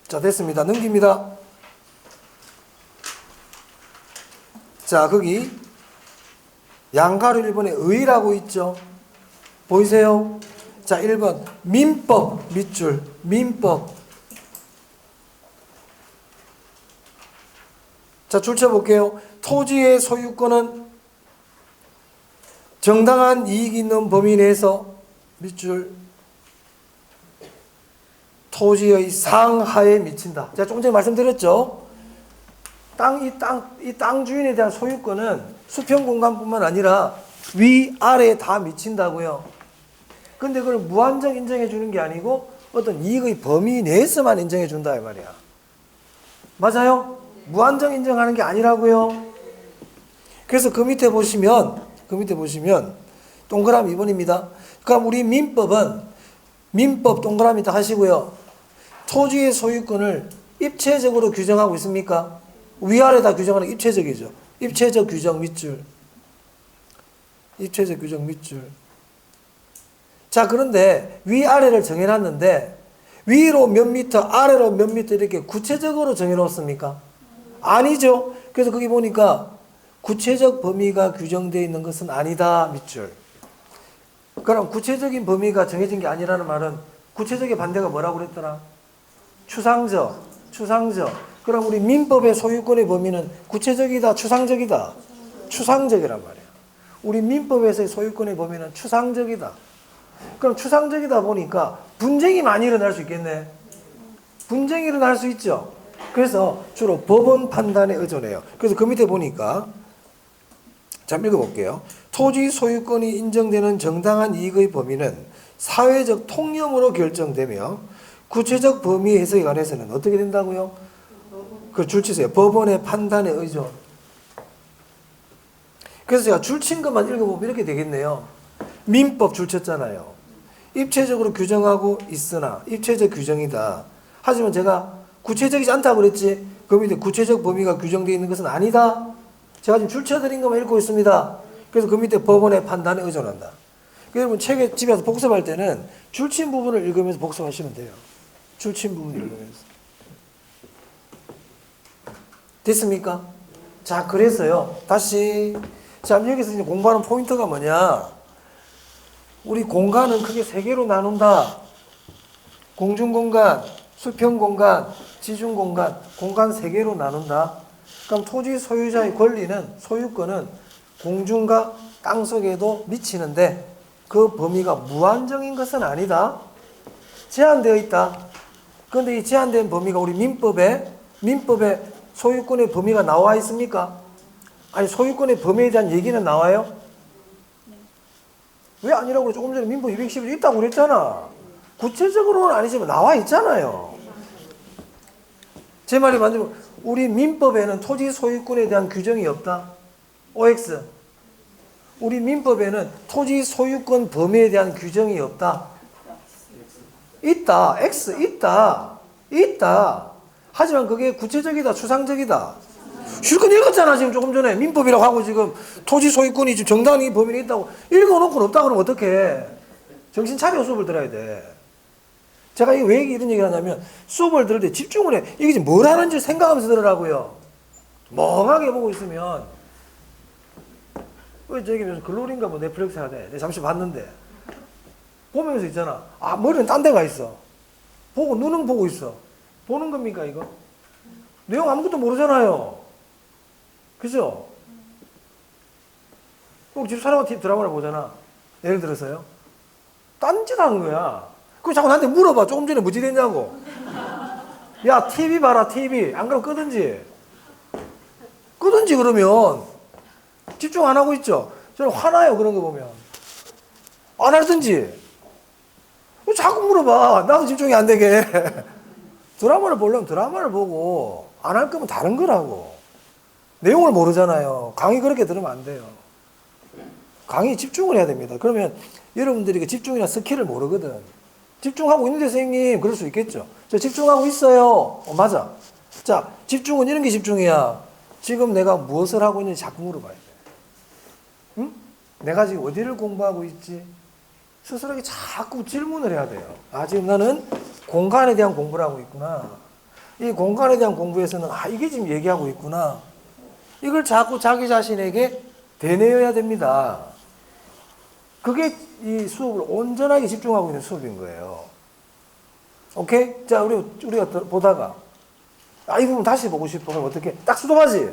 자, 됐습니다. 넘깁니다. 자, 거기 양가로 1번에 의라고 있죠. 보이세요? 자, 1번 민법 밑줄. 민법. 자, 줄 쳐볼게요. 토지의 소유권은 정당한 이익이 있는 범위 내에서 밑줄 토지의 상하에 미친다. 제가 조금 전에 말씀드렸죠. 이 땅 주인에 대한 소유권은 수평 공간뿐만 아니라 위, 아래에 다 미친다고요. 근데 그걸 무한정 인정해 주는 게 아니고 어떤 이익의 범위 내에서만 인정해 준다 이 말이야. 맞아요? 무한정 인정하는 게 아니라고요. 그래서 그 밑에 보시면 동그라미 2번입니다. 그럼 우리 민법 동그라미 딱 하시고요. 토지의 소유권을 입체적으로 규정하고 있습니까? 위아래 다 규정하는 게 입체적이죠. 입체적 규정 밑줄. 입체적 규정 밑줄. 자, 그런데 위아래를 정해놨는데 위로 몇 미터, 아래로 몇 미터 이렇게 구체적으로 정해놓습니까? 아니죠. 그래서 거기 보니까 구체적 범위가 규정되어 있는 것은 아니다 밑줄. 그럼 구체적인 범위가 정해진 게 아니라는 말은 구체적의 반대가 뭐라고 그랬더라? 추상적. 그럼 우리 민법의 소유권의 범위는 구체적이다, 추상적이다? 추상적이란 말이야. 우리 민법에서의 소유권의 범위는 추상적이다. 그럼 추상적이다 보니까 분쟁이 많이 일어날 수 있겠네. 분쟁이 일어날 수 있죠. 그래서 주로 법원 판단에 의존해요. 그래서 그 밑에 보니까 자, 읽어볼게요. 토지 소유권이 인정되는 정당한 이익의 범위는 사회적 통념으로 결정되며 구체적 범위 해석에 관해서는 어떻게 된다고요? 그 줄치세요. 법원의 판단에 의존. 그래서 제가 줄친 것만 읽어보면 이렇게 되겠네요. 민법 줄쳤잖아요. 입체적으로 규정하고 있으나 입체적 규정이다. 하지만 제가 구체적이지 않다고 그랬지. 그 밑에 구체적 범위가 규정되어 있는 것은 아니다. 제가 지금 줄쳐드린 것만 읽고 있습니다. 그래서 그 밑에 법원의 판단에 의존한다. 여러분 책에 집에서 복습할 때는 줄친 부분을 읽으면서 복습하시면 돼요. 줄친 부분을 읽으면서. 됐습니까? 자, 그래서요. 다시. 자, 여기서 이제 공부하는 포인트가 뭐냐. 우리 공간은 크게 세 개로 나눈다. 공중공간, 수평공간, 지중공간, 공간 세 개로 나눈다. 그럼 토지 소유자의 권리는, 소유권은 공중과 땅속에도 미치는데 그 범위가 무한정인 것은 아니다. 제한되어 있다. 그런데 이 제한된 범위가 우리 민법에 소유권의 범위가 나와 있습니까? 아니, 소유권의 범위에 대한 얘기는 나와요? 왜 아니라고 조금 전에 민법 211에 있다고 그랬잖아. 구체적으로는 아니지만 나와 있잖아요. 제 말이 맞으면 우리 민법에는 토지 소유권에 대한 규정이 없다. OX. 우리 민법에는 토지 소유권 범위에 대한 규정이 없다. 있다. X 있다. 하지만 그게 구체적이다, 추상적이다. 실컷 읽었잖아. 지금 조금 전에 민법이라고 하고 지금 토지 소유권이 지금 정당이 범위에 있다고 읽어놓고 없다 그러면 어떡해. 정신 차려 수업을 들어야 돼. 제가 왜 이런 얘기를 하냐면 수업을 들을 때 집중을 해. 이게 지금 뭘 하는지 생각하면서 들으라고요. 멍하게 보고 있으면 왜 저기 무슨 글로리인가 뭐 넷플릭스 하대. 내가 잠시 봤는데 보면서 있잖아. 아 머리는 딴 데가 있어. 보고 눈은 보고 있어. 보는 겁니까 이거? 내용 아무것도 모르잖아요. 그죠? 우리 집사람한테 드라마를 보잖아. 예를 들어서요. 딴짓 하는 거야. 그럼 자꾸 나한테 물어봐. 조금 전에 뭐지 됐냐고. 야 TV 봐라 TV. 안 그러면 끄든지. 끄든지 그러면 집중 안 하고 있죠. 저는 화나요 그런 거 보면. 안 하든지. 자꾸 물어봐. 나도 집중이 안 되게. 드라마를 보려면 드라마를 보고 안 할 거면 다른 거라고. 내용을 모르잖아요. 강의 그렇게 들으면 안 돼요. 강의 집중을 해야 됩니다. 그러면 여러분들이 집중이나 스킬을 모르거든. 집중하고 있는데 선생님 그럴 수 있겠죠. 저 집중하고 있어요. 맞아. 자, 집중은 이런 게 집중이야. 지금 내가 무엇을 하고 있는지 자꾸 물어봐야 돼. 응? 내가 지금 어디를 공부하고 있지? 스스로에게 자꾸 질문을 해야 돼요. 아, 지금 나는 공간에 대한 공부를 하고 있구나. 이 공간에 대한 공부에서는 아, 이게 지금 얘기하고 있구나. 이걸 자꾸 자기 자신에게 되뇌어야 됩니다. 그게 이 수업을 온전하게 집중하고 있는 수업인 거예요. 오케이? 자, 우리가 보다가 아, 이 부분 다시 보고 싶어. 그럼 어떻게? 딱 수동하지?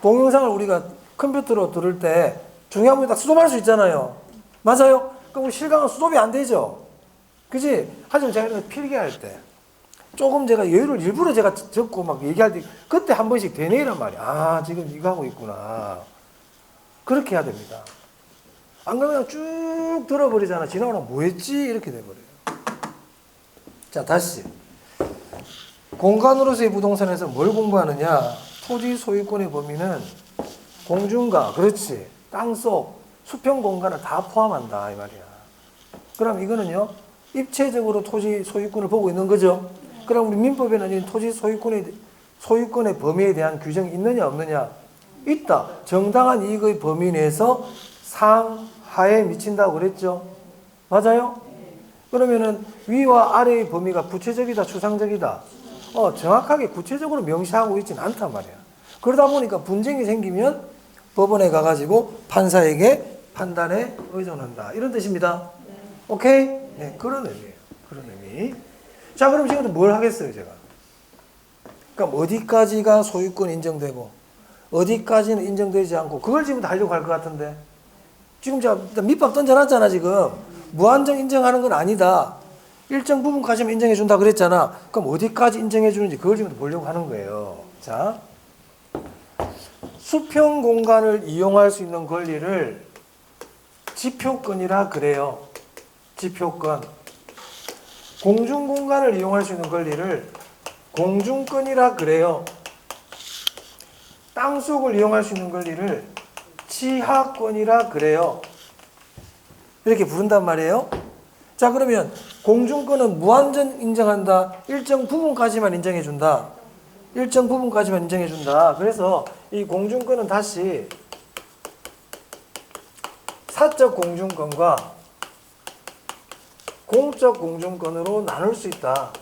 동영상을 우리가 컴퓨터로 들을 때 중요한 부분 딱 수동할 수 있잖아요. 맞아요? 그럼 우리 실강은 수동이 안 되죠? 그지? 하지만 제가 필기할 때 조금 제가 여유를 일부러 제가 적고 막 얘기할 때 그때 한 번씩 되뇌란 말이야. 아, 지금 이거 하고 있구나. 그렇게 해야 됩니다. 안 그러면 쭉 들어버리잖아. 지나가면 뭐 했지? 이렇게 돼버려요. 자, 다시. 공간으로서의 부동산에서 뭘 공부하느냐? 토지 소유권의 범위는 공중과, 그렇지. 땅속, 수평 공간을 다 포함한다. 이 말이야. 그럼 이거는요, 입체적으로 토지 소유권을 보고 있는 거죠. 그럼 우리 민법에는 이 토지 소유권의 범위에 대한 규정이 있느냐 없느냐? 있다. 정당한 이익의 범위 내에서 상하에 미친다고 그랬죠. 맞아요? 그러면은 위와 아래의 범위가 구체적이다 추상적이다? 정확하게 구체적으로 명시하고 있지는 않단 말이야. 그러다 보니까 분쟁이 생기면 법원에 가가지고 판사에게 판단에 의존한다. 이런 뜻입니다. 오케이? 네, 그런 의미예요. 그런 의미. 자, 그럼 지금 뭘 하겠어요, 제가? 그러니까 어디까지가 소유권 인정되고 어디까지는 인정되지 않고 그걸 지금 하려고 할 것 같은데 지금 제가 밑밥 던져놨잖아, 지금. 무한정 인정하는 건 아니다. 일정 부분까지만 인정해 준다 그랬잖아. 그럼 어디까지 인정해 주는지 그걸 지금 보려고 하는 거예요. 자, 수평 공간을 이용할 수 있는 권리를 지표권이라 그래요. 지표권. 공중 공간을 이용할 수 있는 권리를 공중권이라 그래요. 땅속을 이용할 수 있는 권리를 지하권이라 그래요. 이렇게 부른단 말이에요. 자, 그러면 공중권은 무한정 인정한다. 일정 부분까지만 인정해 준다. 일정 부분까지만 인정해 준다. 그래서 이 공중권은 다시 사적 공중권과 공적 공중권으로 나눌 수 있다.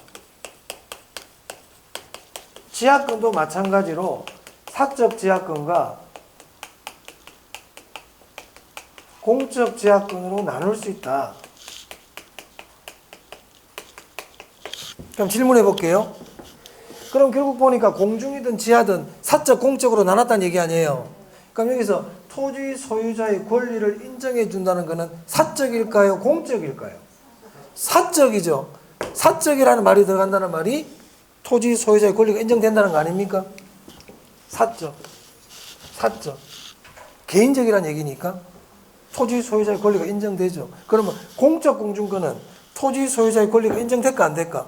지하권도 마찬가지로 사적 지하권과 공적 지하권으로 나눌 수 있다. 그럼 질문해 볼게요. 그럼 결국 보니까 공중이든 지하든 사적 공적으로 나눴다는 얘기 아니에요. 그럼 여기서 토지 소유자의 권리를 인정해 준다는 것은 사적일까요? 공적일까요? 사적이죠. 사적이라는 말이 들어간다는 말이 토지 소유자의 권리가 인정된다는 거 아닙니까? 사적. 사적. 개인적이라는 얘기니까 토지 소유자의 권리가 인정되죠. 그러면 공적 공중권은 토지 소유자의 권리가 인정될까 안 될까?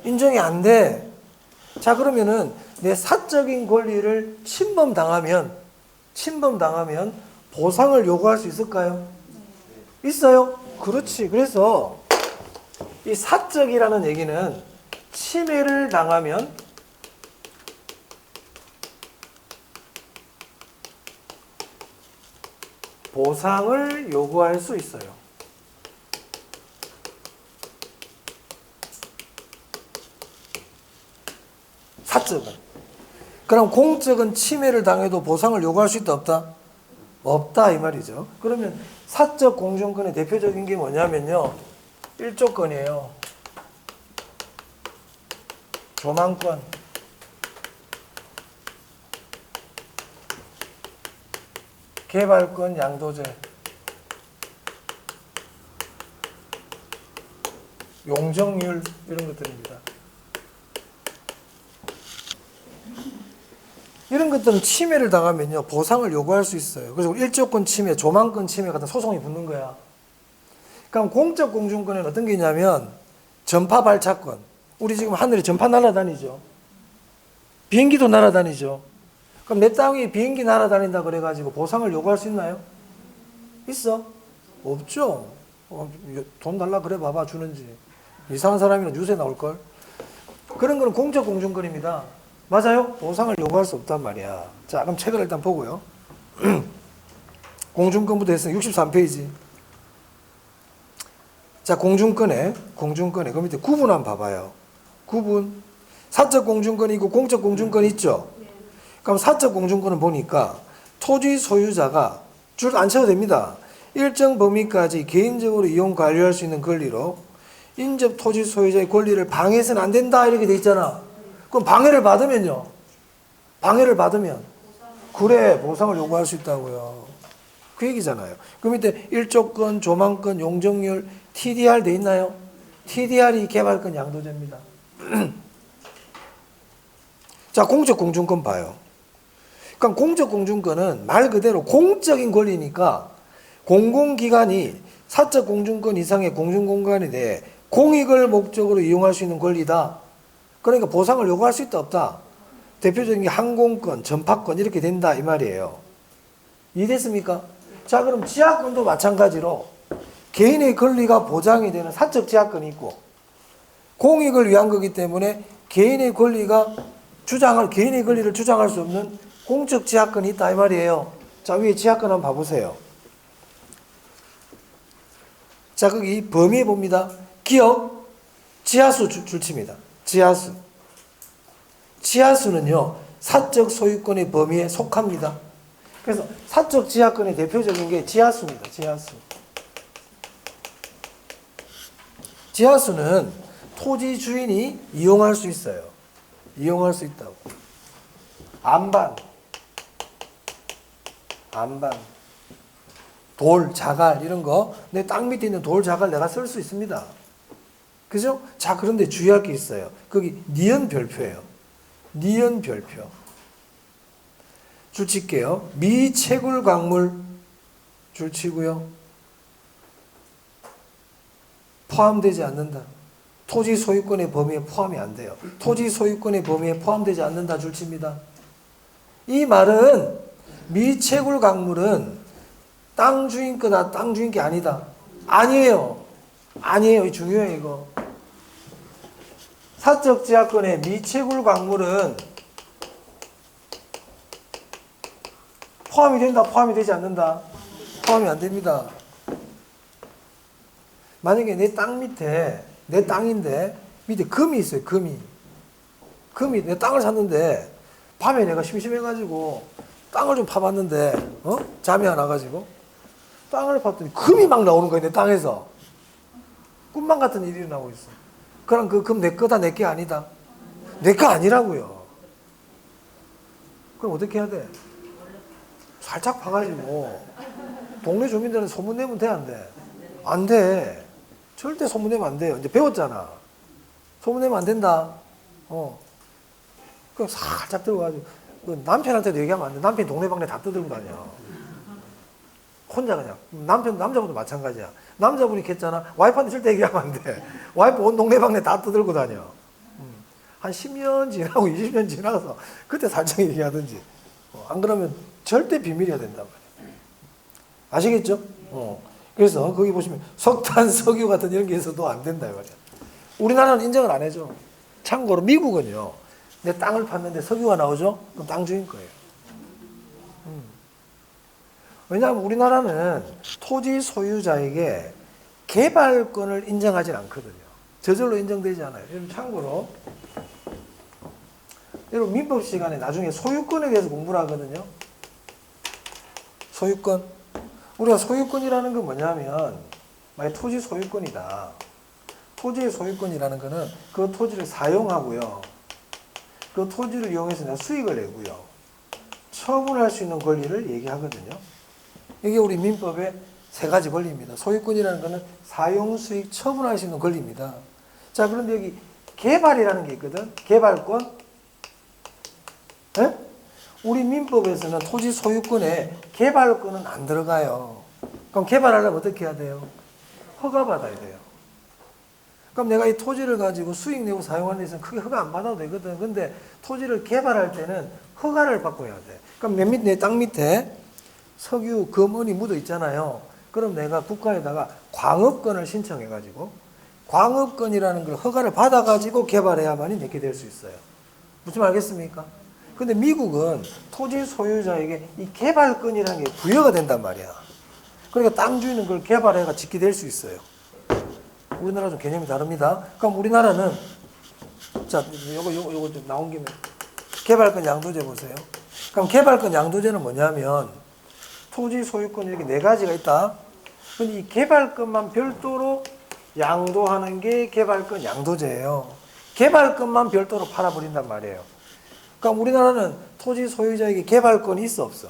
인정이 안 돼. 자, 그러면은 내 사적인 권리를 침범당하면 보상을 요구할 수 있을까요? 있어요. 그렇지. 그래서 이 사적이라는 얘기는 침해를 당하면 보상을 요구할 수 있어요. 사적은. 그럼 공적은 침해를 당해도 보상을 요구할 수 있다 없다? 없다 이 말이죠. 그러면 사적 공정권의 대표적인 게 뭐냐면요. 1조건이에요. 조망권. 개발권, 양도제. 용적률 이런 것들입니다. 이런 것들은 침해를 당하면요 보상을 요구할 수 있어요. 그래서 1조권 침해, 조망권 침해 같은 소송이 붙는 거야. 그럼 공적 공중권에는 어떤 게 있냐면 전파 발차권. 우리 지금 하늘에 전파 날아다니죠. 비행기도 날아다니죠. 그럼 내 땅 위에 비행기 날아다닌다 그래가지고 보상을 요구할 수 있나요? 있어? 없죠. 돈 달라 그래 봐봐 주는지. 이상한 사람이면 유세 나올걸. 그런 거는 공적 공중권입니다. 맞아요? 보상을 요구할 수 없단 말이야. 자, 그럼 책을 일단 보고요. 공중권부터 했으니 63페이지. 자, 공중권에 그 밑에 구분 한번 봐봐요. 구분. 사적 공중권이 있고 공적 공중권이 있죠? 그럼 사적 공중권은 보니까 토지 소유자가 줄 안 채워도 됩니다. 일정 범위까지 개인적으로 이용 관리할 수 있는 권리로 인접 토지 소유자의 권리를 방해해서는 안 된다 이렇게 돼 있잖아. 그럼 방해를 받으면요. 방해를 받으면 그래 보상을 요구할 수 있다고요. 그 얘기잖아요. 그 밑에 1조권, 조망권, 용적률, TDR 돼 있나요? TDR이 개발권 양도제입니다. 자, 공적 공중권 봐요. 그러니까 공적 공중권은 말 그대로 공적인 권리니까 공공기관이 사적 공중권 이상의 공중공간에 대해 공익을 목적으로 이용할 수 있는 권리다. 그러니까 보상을 요구할 수 있다 없다. 대표적인 게 항공권, 전파권 이렇게 된다 이 말이에요. 이해됐습니까? 자, 그럼 지하권도 마찬가지로 개인의 권리가 보장이 되는 사적 지하권이 있고 공익을 위한 거기 때문에 개인의 권리를 주장할 수 없는 공적 지하권이 있다 이 말이에요. 자, 위에 지하권 한번 봐보세요. 자, 거기 범위에 봅니다. 기업 지하수 줄칩니다. 지하수는요 사적 소유권의 범위에 속합니다. 그래서 사적 지하권의 대표적인 게 지하수입니다. 지하수는 토지 주인이 이용할 수 있어요. 이용할 수 있다고. 안반, 돌, 자갈 이런 거 내 땅 밑에 있는 돌, 자갈 내가 쓸 수 있습니다. 그죠? 자, 그런데 주의할 게 있어요. 거기 니은별표예요. 니은별표. 줄 칠게요. 미채굴 광물 줄 치고요. 포함되지 않는다. 토지 소유권의 범위에 포함이 안 돼요. 토지 소유권의 범위에 포함되지 않는다 줄 칩니다. 이 말은 미채굴 광물은 땅 주인 거다, 땅 주인 게 아니다. 아니에요. 중요해요, 이거. 사적 지하권의 미채굴 광물은 포함이 된다, 포함이 되지 않는다. 포함이 안 됩니다. 만약에 내 땅 밑에, 내 땅인데 밑에 금이 있어요, 금이 내 땅을 샀는데 밤에 내가 심심해가지고 땅을 좀 파봤는데 잠이 안 와가지고 땅을 봤더니 금이 막 나오는 거예요, 내 땅에서. 꿈만 같은 일이 나오고 있어. 그럼 그 금 내 거다, 내 게 아니다. 내 거 아니라고요. 그럼 어떻게 해야 돼? 살짝 파가지고 동네 주민들은 소문내면 돼, 안 돼? 안 돼. 절대 소문내면 안 돼요. 이제 배웠잖아. 소문내면 안 된다. 그럼 살짝 들어가지고 남편한테도 얘기하면 안 돼. 남편이 동네방네 다 떠들고 다녀. 혼자 그냥. 남자분도 마찬가지야. 남자분이 했잖아. 와이프한테 절대 얘기하면 안 돼. 와이프 온 동네방네 다 떠들고 다녀. 한 10년 지나고 20년 지나서 그때 살짝 얘기하든지. 안 그러면 절대 비밀이어야 된단 말이야. 아시겠죠? 그래서 거기 보시면 석탄, 석유 같은 이런 게 있어도 안 된다 이 말이야. 우리나라는 인정을 안 해줘. 참고로 미국은요. 내 땅을 팠는데 석유가 나오죠? 그럼 땅 주인 거예요. 왜냐하면 우리나라는 토지 소유자에게 개발권을 인정하지 않거든요. 저절로 인정되지 않아요. 여러분 참고로 여러분 민법 시간에 나중에 소유권에 대해서 공부를 하거든요. 소유권. 우리가 소유권이라는 건 뭐냐면 만약 토지 소유권이다. 토지의 소유권이라는 거는 그 토지를 사용하고요. 그 토지를 이용해서 내가 수익을 내고요. 처분할 수 있는 권리를 얘기하거든요. 이게 우리 민법의 세 가지 권리입니다. 소유권이라는 거는 사용, 수익, 처분할 수 있는 권리입니다. 자, 그런데 여기 개발이라는 게 있거든. 개발권. 네? 우리 민법에서는 토지 소유권에 개발권은 안 들어가요. 그럼 개발하려면 어떻게 해야 돼요? 허가 받아야 돼요. 그럼 내가 이 토지를 가지고 수익 내고 사용하는 데 있어서 크게 허가 안 받아도 되거든. 근데 토지를 개발할 때는 허가를 받고 해야 돼. 그럼 내 땅 밑에 석유, 금, 은이 묻어 있잖아요. 그럼 내가 국가에다가 광업권을 신청해가지고 광업권이라는 걸 허가를 받아가지고 개발해야만이 내게 될 수 있어요. 무슨 말 알겠습니까? 근데 미국은 토지 소유자에게 이 개발권이라는 게 부여가 된단 말이야. 그러니까 땅 주인은 그걸 개발해가 짓게 될 수 있어요. 우리나라 좀 개념이 다릅니다. 그럼 우리나라는 자, 요거 좀 나온 김에 개발권 양도제 보세요. 그럼 개발권 양도제는 뭐냐면 토지 소유권 이렇게 네 가지가 있다. 근데 이 개발권만 별도로 양도하는 게 개발권 양도제예요. 개발권만 별도로 팔아버린단 말이에요. 그럼 우리나라는 토지 소유자에게 개발권이 있어 없어?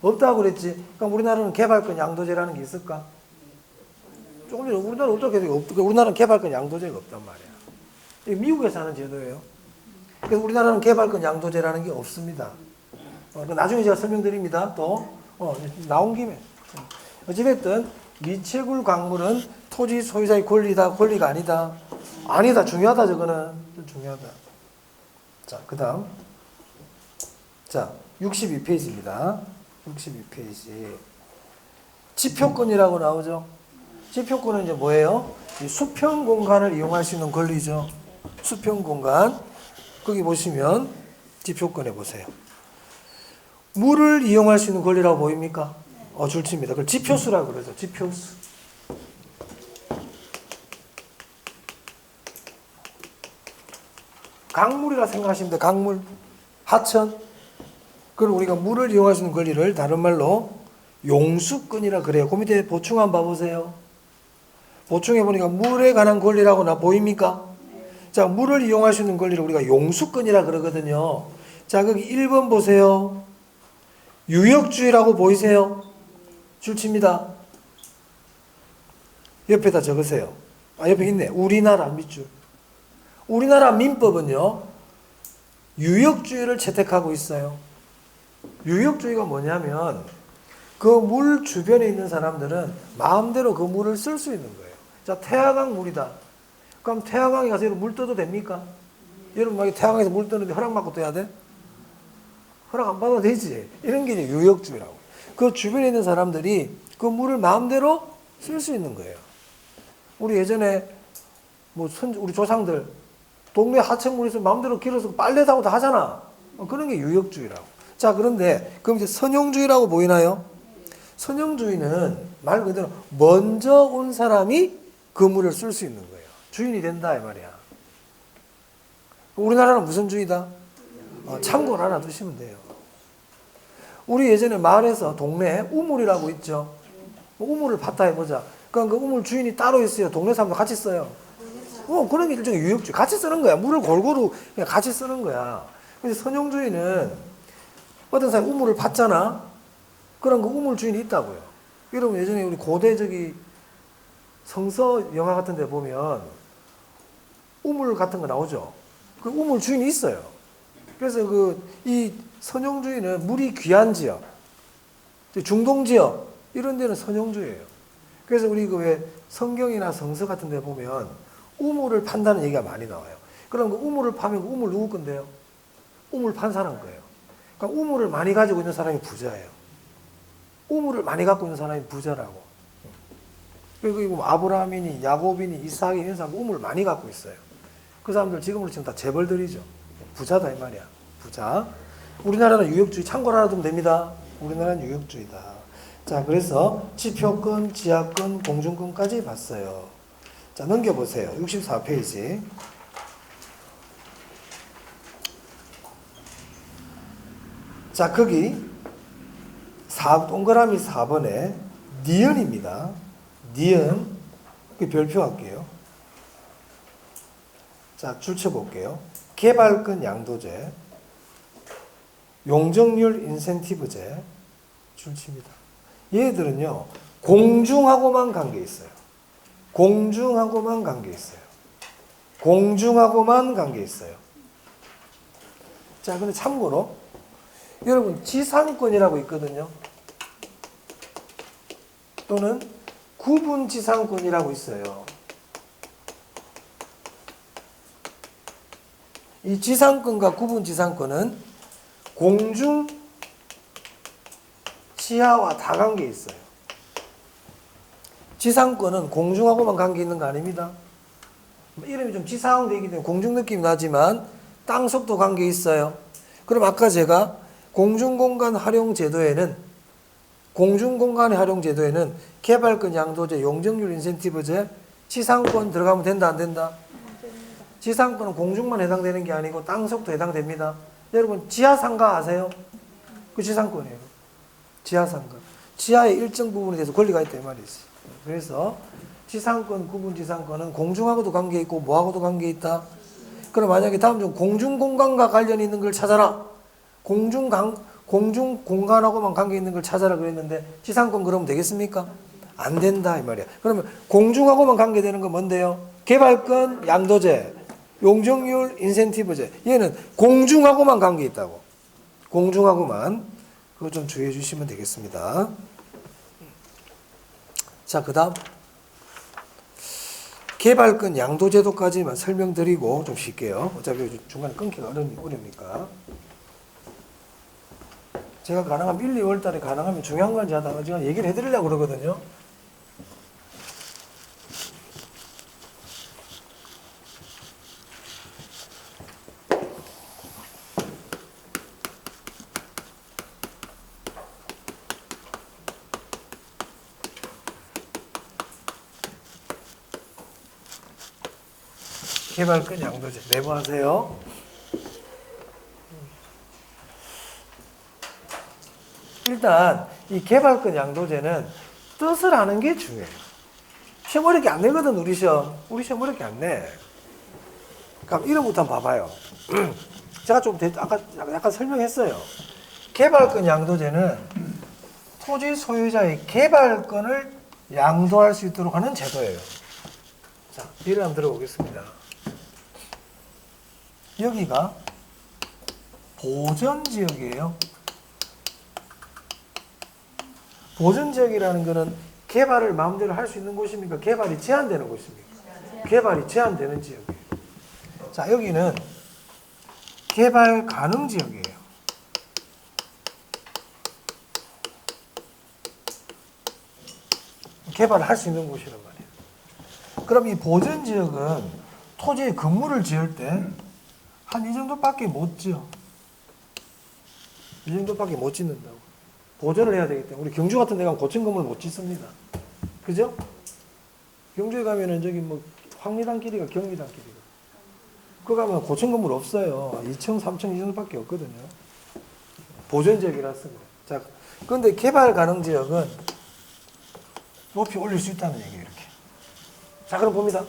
없다고 그랬지. 그럼 우리나라는 개발권 양도제라는 게 있을까? 조금 전에 우리나라는 어떻게 돼요? 우리나라는 개발권 양도제가 없단 말이야. 이게 미국에서 하는 제도예요. 그래서 우리나라는 개발권 양도제라는 게 없습니다. 나중에 제가 설명드립니다. 또 나온 김에 어찌됐든 미채굴 광물은 토지 소유자의 권리다, 권리가 아니다. 아니다, 중요하다. 저거는 좀 중요하다. 자, 그다음 자 62페이지입니다. 62페이지 지표권이라고 나오죠. 지표권은 이제 뭐예요? 이 수평 공간을 이용할 수 있는 권리죠. 수평 공간. 거기 보시면 지표권에 보세요. 물을 이용할 수 있는 권리라고 보입니까? 줄칩니다. 그걸 지표수라고 그러죠. 지표수. 강물이라 생각하시면 돼요. 강물. 하천. 그걸 우리가 물을 이용할 수 있는 권리를 다른 말로 용수권이라 그래요. 그 밑에 보충 한번 봐보세요. 보충해 보니까 물에 관한 권리라고 나 보입니까? 자, 물을 이용할 수 있는 권리를 우리가 용수권이라 그러거든요. 자, 거기 1번 보세요. 유역주의라고 보이세요? 줄칩니다. 옆에다 적으세요. 옆에 있네. 우리나라 밑줄. 우리나라 민법은요, 유역주의를 채택하고 있어요. 유역주의가 뭐냐면, 그 물 주변에 있는 사람들은 마음대로 그 물을 쓸 수 있는 거예요. 자, 태화강 물이다. 그럼 태화강에 가서 여러분 물 떠도 됩니까? 여러분 만약에 태화강에서 물 떠는데 허락 받고 떠야 돼? 허락 안 받아도 되지. 이런 게 이제 유역주의라고. 그 주변에 있는 사람들이 그 물을 마음대로 쓸 수 있는 거예요. 우리 예전에 우리 조상들 동네 하천물이 있으면 마음대로 길어서 빨래다고도 하잖아. 그런 게 유역주의라고. 자, 그런데 그럼 이제 선용주의라고 보이나요? 선용주의는 말 그대로 먼저 온 사람이 그 물을 쓸 수 있는 거예요. 주인이 된다 이 말이야. 우리나라는 무슨 주의다? 참고를 하나 두시면 돼요. 우리 예전에 마을에서 동네에 우물이라고 있죠. 우물을 팠다 해보자. 그럼 그 우물 주인이 따로 있어요. 동네 사람도 같이 써요. 그런 게 일종의 유역주의. 같이 쓰는 거야. 물을 골고루 그냥 같이 쓰는 거야. 그래서 선용주의는 어떤 사람이 우물을 팠잖아. 그럼 그 우물 주인이 있다고요. 여러분 예전에 우리 고대 성서 영화 같은 데 보면 우물 같은 거 나오죠. 그 우물 주인이 있어요. 그래서 이 선용주의는 물이 귀한 지역, 중동 지역 이런 데는 선용주의예요. 그래서 우리 왜 성경이나 성서 같은 데 보면 우물을 판다는 얘기가 많이 나와요. 그럼 그 우물을 파면 그 우물 누구 건데요? 우물 판 사람 거예요. 그러니까 우물을 많이 가지고 있는 사람이 부자예요. 우물을 많이 갖고 있는 사람이 부자라고. 그리고 아브라함이니 야곱이니 이삭이 이런 사람 우물을 많이 갖고 있어요. 그 사람들 지금으로 치면 다 재벌들이죠. 부자다 이 말이야. 부자. 우리나라는 유역주의. 참고로 하나 두면 됩니다. 우리나라는 유역주의다. 자, 그래서 지표권, 지하권, 공중권까지 봤어요. 자, 넘겨보세요. 64페이지. 자, 거기 동그라미 4번에 니은입니다. 니은. 그 별표 할게요. 자, 줄 쳐볼게요. 개발권 양도제, 용적률 인센티브제, 줄 칩니다. 얘들은요, 공중하고만 관계 있어요. 공중하고만 관계 있어요. 공중하고만 관계 있어요. 자, 근데 참고로, 여러분, 지상권이라고 있거든요. 또는 구분지상권이라고 있어요. 이 지상권과 구분지상권은 공중, 지하와 다 관계 있어요. 지상권은 공중하고만 관계 있는 거 아닙니다. 이름이 좀 지상되어 있기 때문에 공중 느낌이 나지만 땅속도 관계 있어요. 그럼 아까 제가 공중공간 활용 제도에는 공중공간의 활용 제도에는 개발권 양도제, 용적률 인센티브제, 지상권 들어가면 된다 안 된다? 지상권은 공중만 해당되는 게 아니고 땅속도 해당됩니다. 여러분 지하상가 아세요? 그 지상권이에요. 지하상가. 지하의 일정 부분에 대해서 권리가 있다 이 말이지. 그래서 지상권, 구분지상권은 공중하고도 관계 있고 뭐하고도 관계 있다? 그럼 만약에 다음 중 공중공간과 관련 있는 걸 찾아라. 공중공간하고만 관계 있는 걸 찾아라 그랬는데 지상권 그러면 되겠습니까? 안 된다 이 말이야. 그러면 공중하고만 관계되는 건 뭔데요? 개발권, 양도제, 용적률, 인센티브제. 얘는 공중하고만 관계 있다고. 공중하고만. 그거 좀 주의해 주시면 되겠습니다. 자, 그 다음 개발권 양도제도까지만 설명드리고 좀 쉴게요. 어차피 중간에 끊기가 어려우니까. 제가 가능하면 1, 2월 달에 가능하면 중요한 건 제가 얘기를 해드리려고 그러거든요. 개발권 양도제 메모하세요. 일단 이 개발권 양도제는 뜻을 아는 게 중요해요. 시험 어렵게 안 내거든 우리 시험. 우리 시험 어렵게 안 내. 그럼 이름부터 한번 봐봐요. 제가 좀 아까 약간 설명했어요. 개발권 양도제는 토지 소유자의 개발권을 양도할 수 있도록 하는 제도예요. 자, 예를 한번 들어보겠습니다. 여기가 보전지역이에요. 보전지역이라는 것은 개발을 마음대로 할 수 있는 곳입니까? 개발이 제한되는 곳입니까? 개발이 제한되는 지역이에요. 자, 여기는 개발 가능 지역이에요. 개발을 할 수 있는 곳이란 말이에요. 그럼 이 보전지역은 토지에 건물을 지을 때 한 이 정도밖에 못 지어. 이 정도밖에 못 짓는다고. 보전을 해야 되기 때문에. 우리 경주 같은 데 가면 고층 건물 못 짓습니다. 그죠? 경주에 가면은 저기 뭐 황리단 길이가 경리단 길이가. 그거 가면 고층 건물 없어요. 2층, 3층 이 정도밖에 없거든요. 보전지역이라서 그래. 자, 그런데 개발 가능 지역은 높이 올릴 수 있다는 얘기예요, 이렇게. 자, 그럼 봅니다.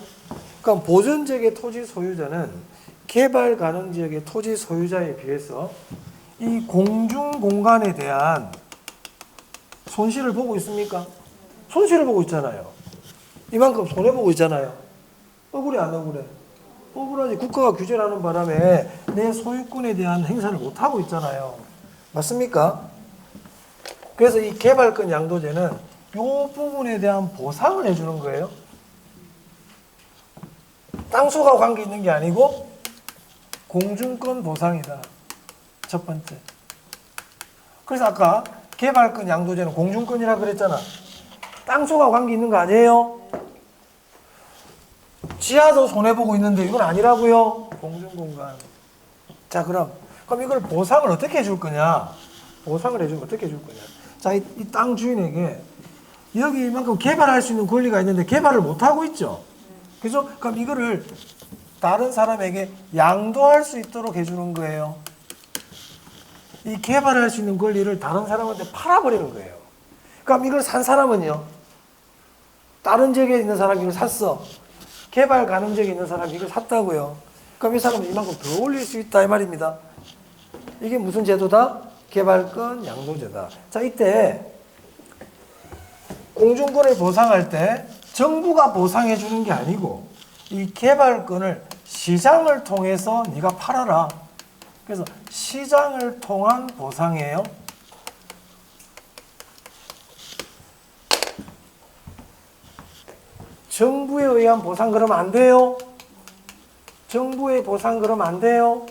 그럼 보전지역의 토지 소유자는 개발 가능 지역의 토지 소유자에 비해서 이 공중 공간에 대한 손실을 보고 있습니까? 손실을 보고 있잖아요. 이만큼 손해보고 있잖아요. 억울해 안 억울해? 억울하지. 국가가 규제를 하는 바람에 내 소유권에 대한 행사를 못하고 있잖아요. 맞습니까? 그래서 이 개발권 양도제는 이 부분에 대한 보상을 해주는 거예요. 땅소가 관계 있는 게 아니고 공중권 보상이다. 첫 번째. 그래서 아까 개발권 양도제는 공중권이라 그랬잖아. 땅소가 관계 있는 거 아니에요? 지하도 손해보고 있는데 이건 아니라고요? 공중공간. 자, 그럼 이걸 보상을 어떻게 해줄 거냐? 보상을 해주면 어떻게 해줄 거냐? 자, 이 땅 주인에게 여기 이만큼 개발할 수 있는 권리가 있는데 개발을 못 하고 있죠. 그죠? 그럼 이거를 다른 사람에게 양도할 수 있도록 해주는 거예요. 이 개발할 수 있는 권리를 다른 사람한테 팔아버리는 거예요. 그럼 이걸 산 사람은요, 다른 지역에 있는 사람이 이걸 샀어. 개발 가능 지역에 있는 사람이 이걸 샀다고요. 그럼 이 사람은 이만큼 더 올릴 수 있다 이 말입니다. 이게 무슨 제도다? 개발권 양도제다. 자, 이때 공중권을 보상할 때 정부가 보상해 주는 게 아니고 이 개발권을 시장을 통해서 네가 팔아라. 그래서 시장을 통한 보상이에요. 정부에 의한 보상 그러면 안 돼요. 정부의 보상 그러면 안 돼요.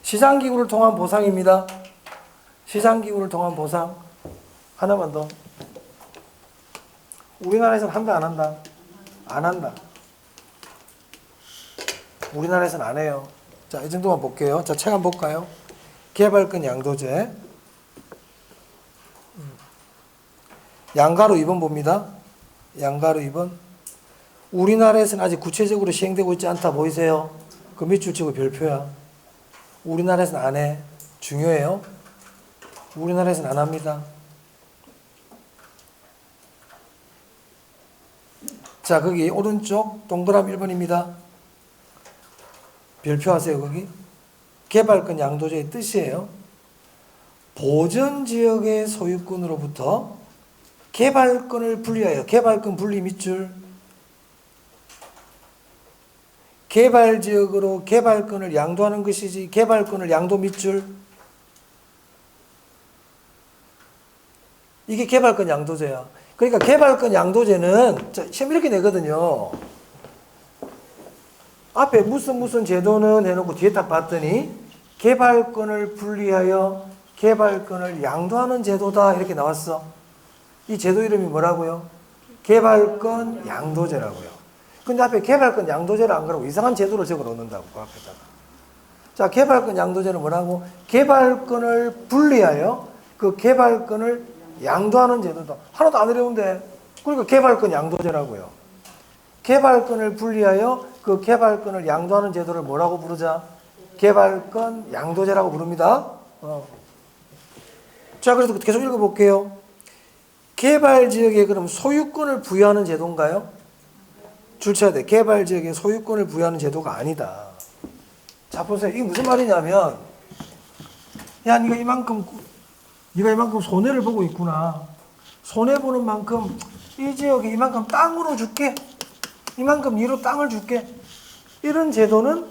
시장기구를 통한 보상입니다. 시장기구를 통한 보상. 하나만 더. 우리나라에서는 한다 안 한다? 안 한다. 우리나라에서는 안 해요. 자, 이 정도만 볼게요. 자, 책 한번 볼까요? 개발권 양도제. 양가로 2번 봅니다. 양가로 2번. 우리나라에서는 아직 구체적으로 시행되고 있지 않다 보이세요? 그 밑줄 치고 별표야. 우리나라에서는 안 해. 중요해요. 우리나라에서는 안 합니다. 자, 거기 오른쪽 동그라미 1번입니다. 별표하세요, 거기. 개발권 양도제의 뜻이에요. 보전지역의 소유권으로부터 개발권을 분리하여, 개발권 분리 밑줄. 개발지역으로 개발권을 양도하는 것이지, 개발권을 양도 밑줄. 이게 개발권 양도제야. 그러니까 개발권 양도제는 시험 이렇게 내거든요. 앞에 무슨 제도는 해놓고 뒤에 딱 봤더니 개발권을 분리하여 개발권을 양도하는 제도다 이렇게 나왔어. 이 제도 이름이 뭐라고요? 개발권 양도제라고요. 근데 앞에 개발권 양도제를 안 그러고 이상한 제도를 적어 놓는다고 그 앞에다가. 자, 개발권 양도제는 뭐라고? 개발권을 분리하여 그 개발권을 양도하는 제도다. 하나도 안 어려운데. 그러니까 개발권 양도제라고요. 개발권을 분리하여 그 개발권을 양도하는 제도를 뭐라고 부르자? 개발권 양도제라고 부릅니다. 자, 그래서 계속 읽어볼게요. 개발지역에 그럼 소유권을 부여하는 제도인가요? 줄 쳐야 돼. 개발지역에 소유권을 부여하는 제도가 아니다. 자, 보세요. 이게 무슨 말이냐면, 야, 네가 이만큼 손해를 보고 있구나. 손해보는 만큼 이 지역에 이만큼 땅으로 줄게. 이만큼 니로 땅을 줄게. 이런 제도는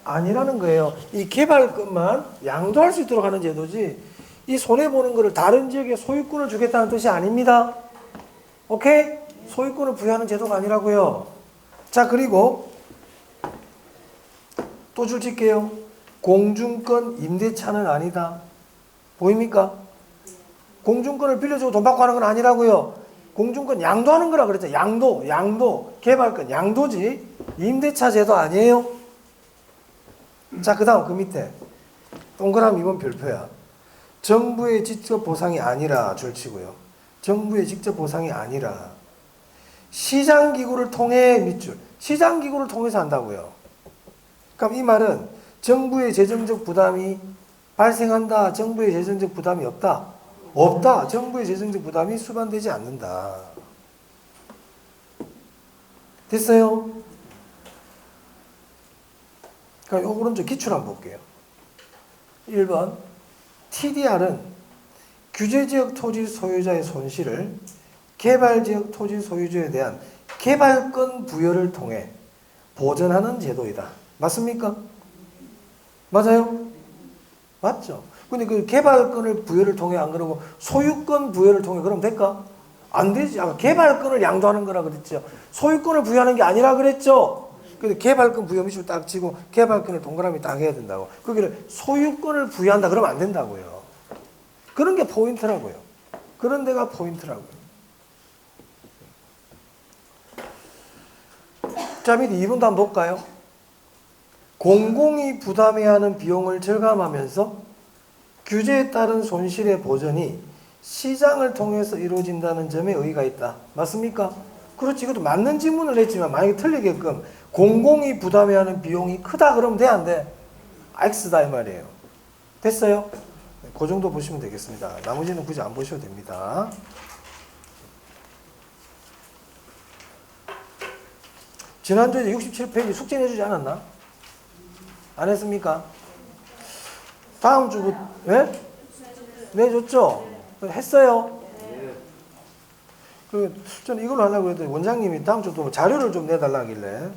아니라는 거예요. 이 개발권만 양도할 수 있도록 하는 제도지, 이 손해보는 거를 다른 지역에 소유권을 주겠다는 뜻이 아닙니다. 오케이? 소유권을 부여하는 제도가 아니라고요. 자, 그리고 또 줄 칠게요. 공중권 임대차는 아니다. 보입니까? 공중권을 빌려주고 돈 받고 하는 건 아니라고요. 공중권 양도하는 거라 그랬죠. 양도. 개발권 양도지. 임대차 제도 아니에요. 자, 그 다음 그 밑에 동그라미 2번 별표야. 정부의 직접 보상이 아니라 줄 치고요. 정부의 직접 보상이 아니라 시장기구를 통해 밑줄. 시장기구를 통해서 한다고요. 그럼 이 말은 정부의 재정적 부담이 발생한다. 정부의 재정적 부담이 없다. 없다. 정부의 재정적 부담이 수반되지 않는다. 됐어요? 그럼 요 오른쪽 기출 한번 볼게요. 1번 TDR은 규제지역 토지 소유자의 손실을 개발지역 토지 소유주에 대한 개발권 부여를 통해 보전하는 제도이다. 맞습니까? 맞아요? 맞죠? 근데 그 개발권을 부여를 통해 안 그러고 소유권 부여를 통해 그러면 될까? 안 되지. 아까 개발권을 양도하는 거라 그랬죠. 소유권을 부여하는 게 아니라 그랬죠. 근데 개발권 부여 밑줄 딱 치고 개발권에 동그라미 딱 해야 된다고. 거기를 소유권을 부여한다 그러면 안 된다고요. 그런 게 포인트라고요. 그런 데가 포인트라고요. 자, 밑에 2번도 한번 볼까요? 공공이 부담해야 하는 비용을 절감하면서 규제에 따른 손실의 보전이 시장을 통해서 이루어진다는 점에 의의가 있다. 맞습니까? 그렇지. 이것도 맞는 질문을 했지만 만약에 틀리게끔 공공이 부담해야 하는 비용이 크다 그러면 돼, 안 돼? X다 이 말이에요. 됐어요? 그 정도 보시면 되겠습니다. 나머지는 굳이 안 보셔도 됩니다. 지난주에 67페이지 숙제 내주지 않았나? 안 했습니까? 다음 주부터, 네? 내줬죠? 했어요? 저는 이걸로 하려고 했더니 원장님이 다음 주부터 자료를 좀 내달라 하길래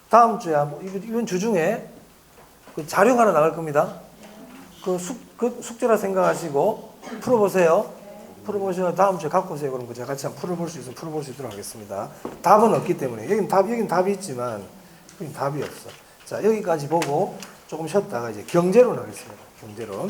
다음 주에, 이번 주 중에 그 자료가 하나 나갈 겁니다. 그 숙제라 생각하시고 풀어보세요. 풀어보시면 다음 주에 갖고 오세요. 그럼 제가 같이 한번 풀어볼 수 있으면 풀어볼 수 있도록 하겠습니다. 답은 없기 때문에. 여긴 답이 있지만, 여긴 답이 없어. 자, 여기까지 보고 조금 쉬었다가 이제 경제론 하겠습니다. 경제론.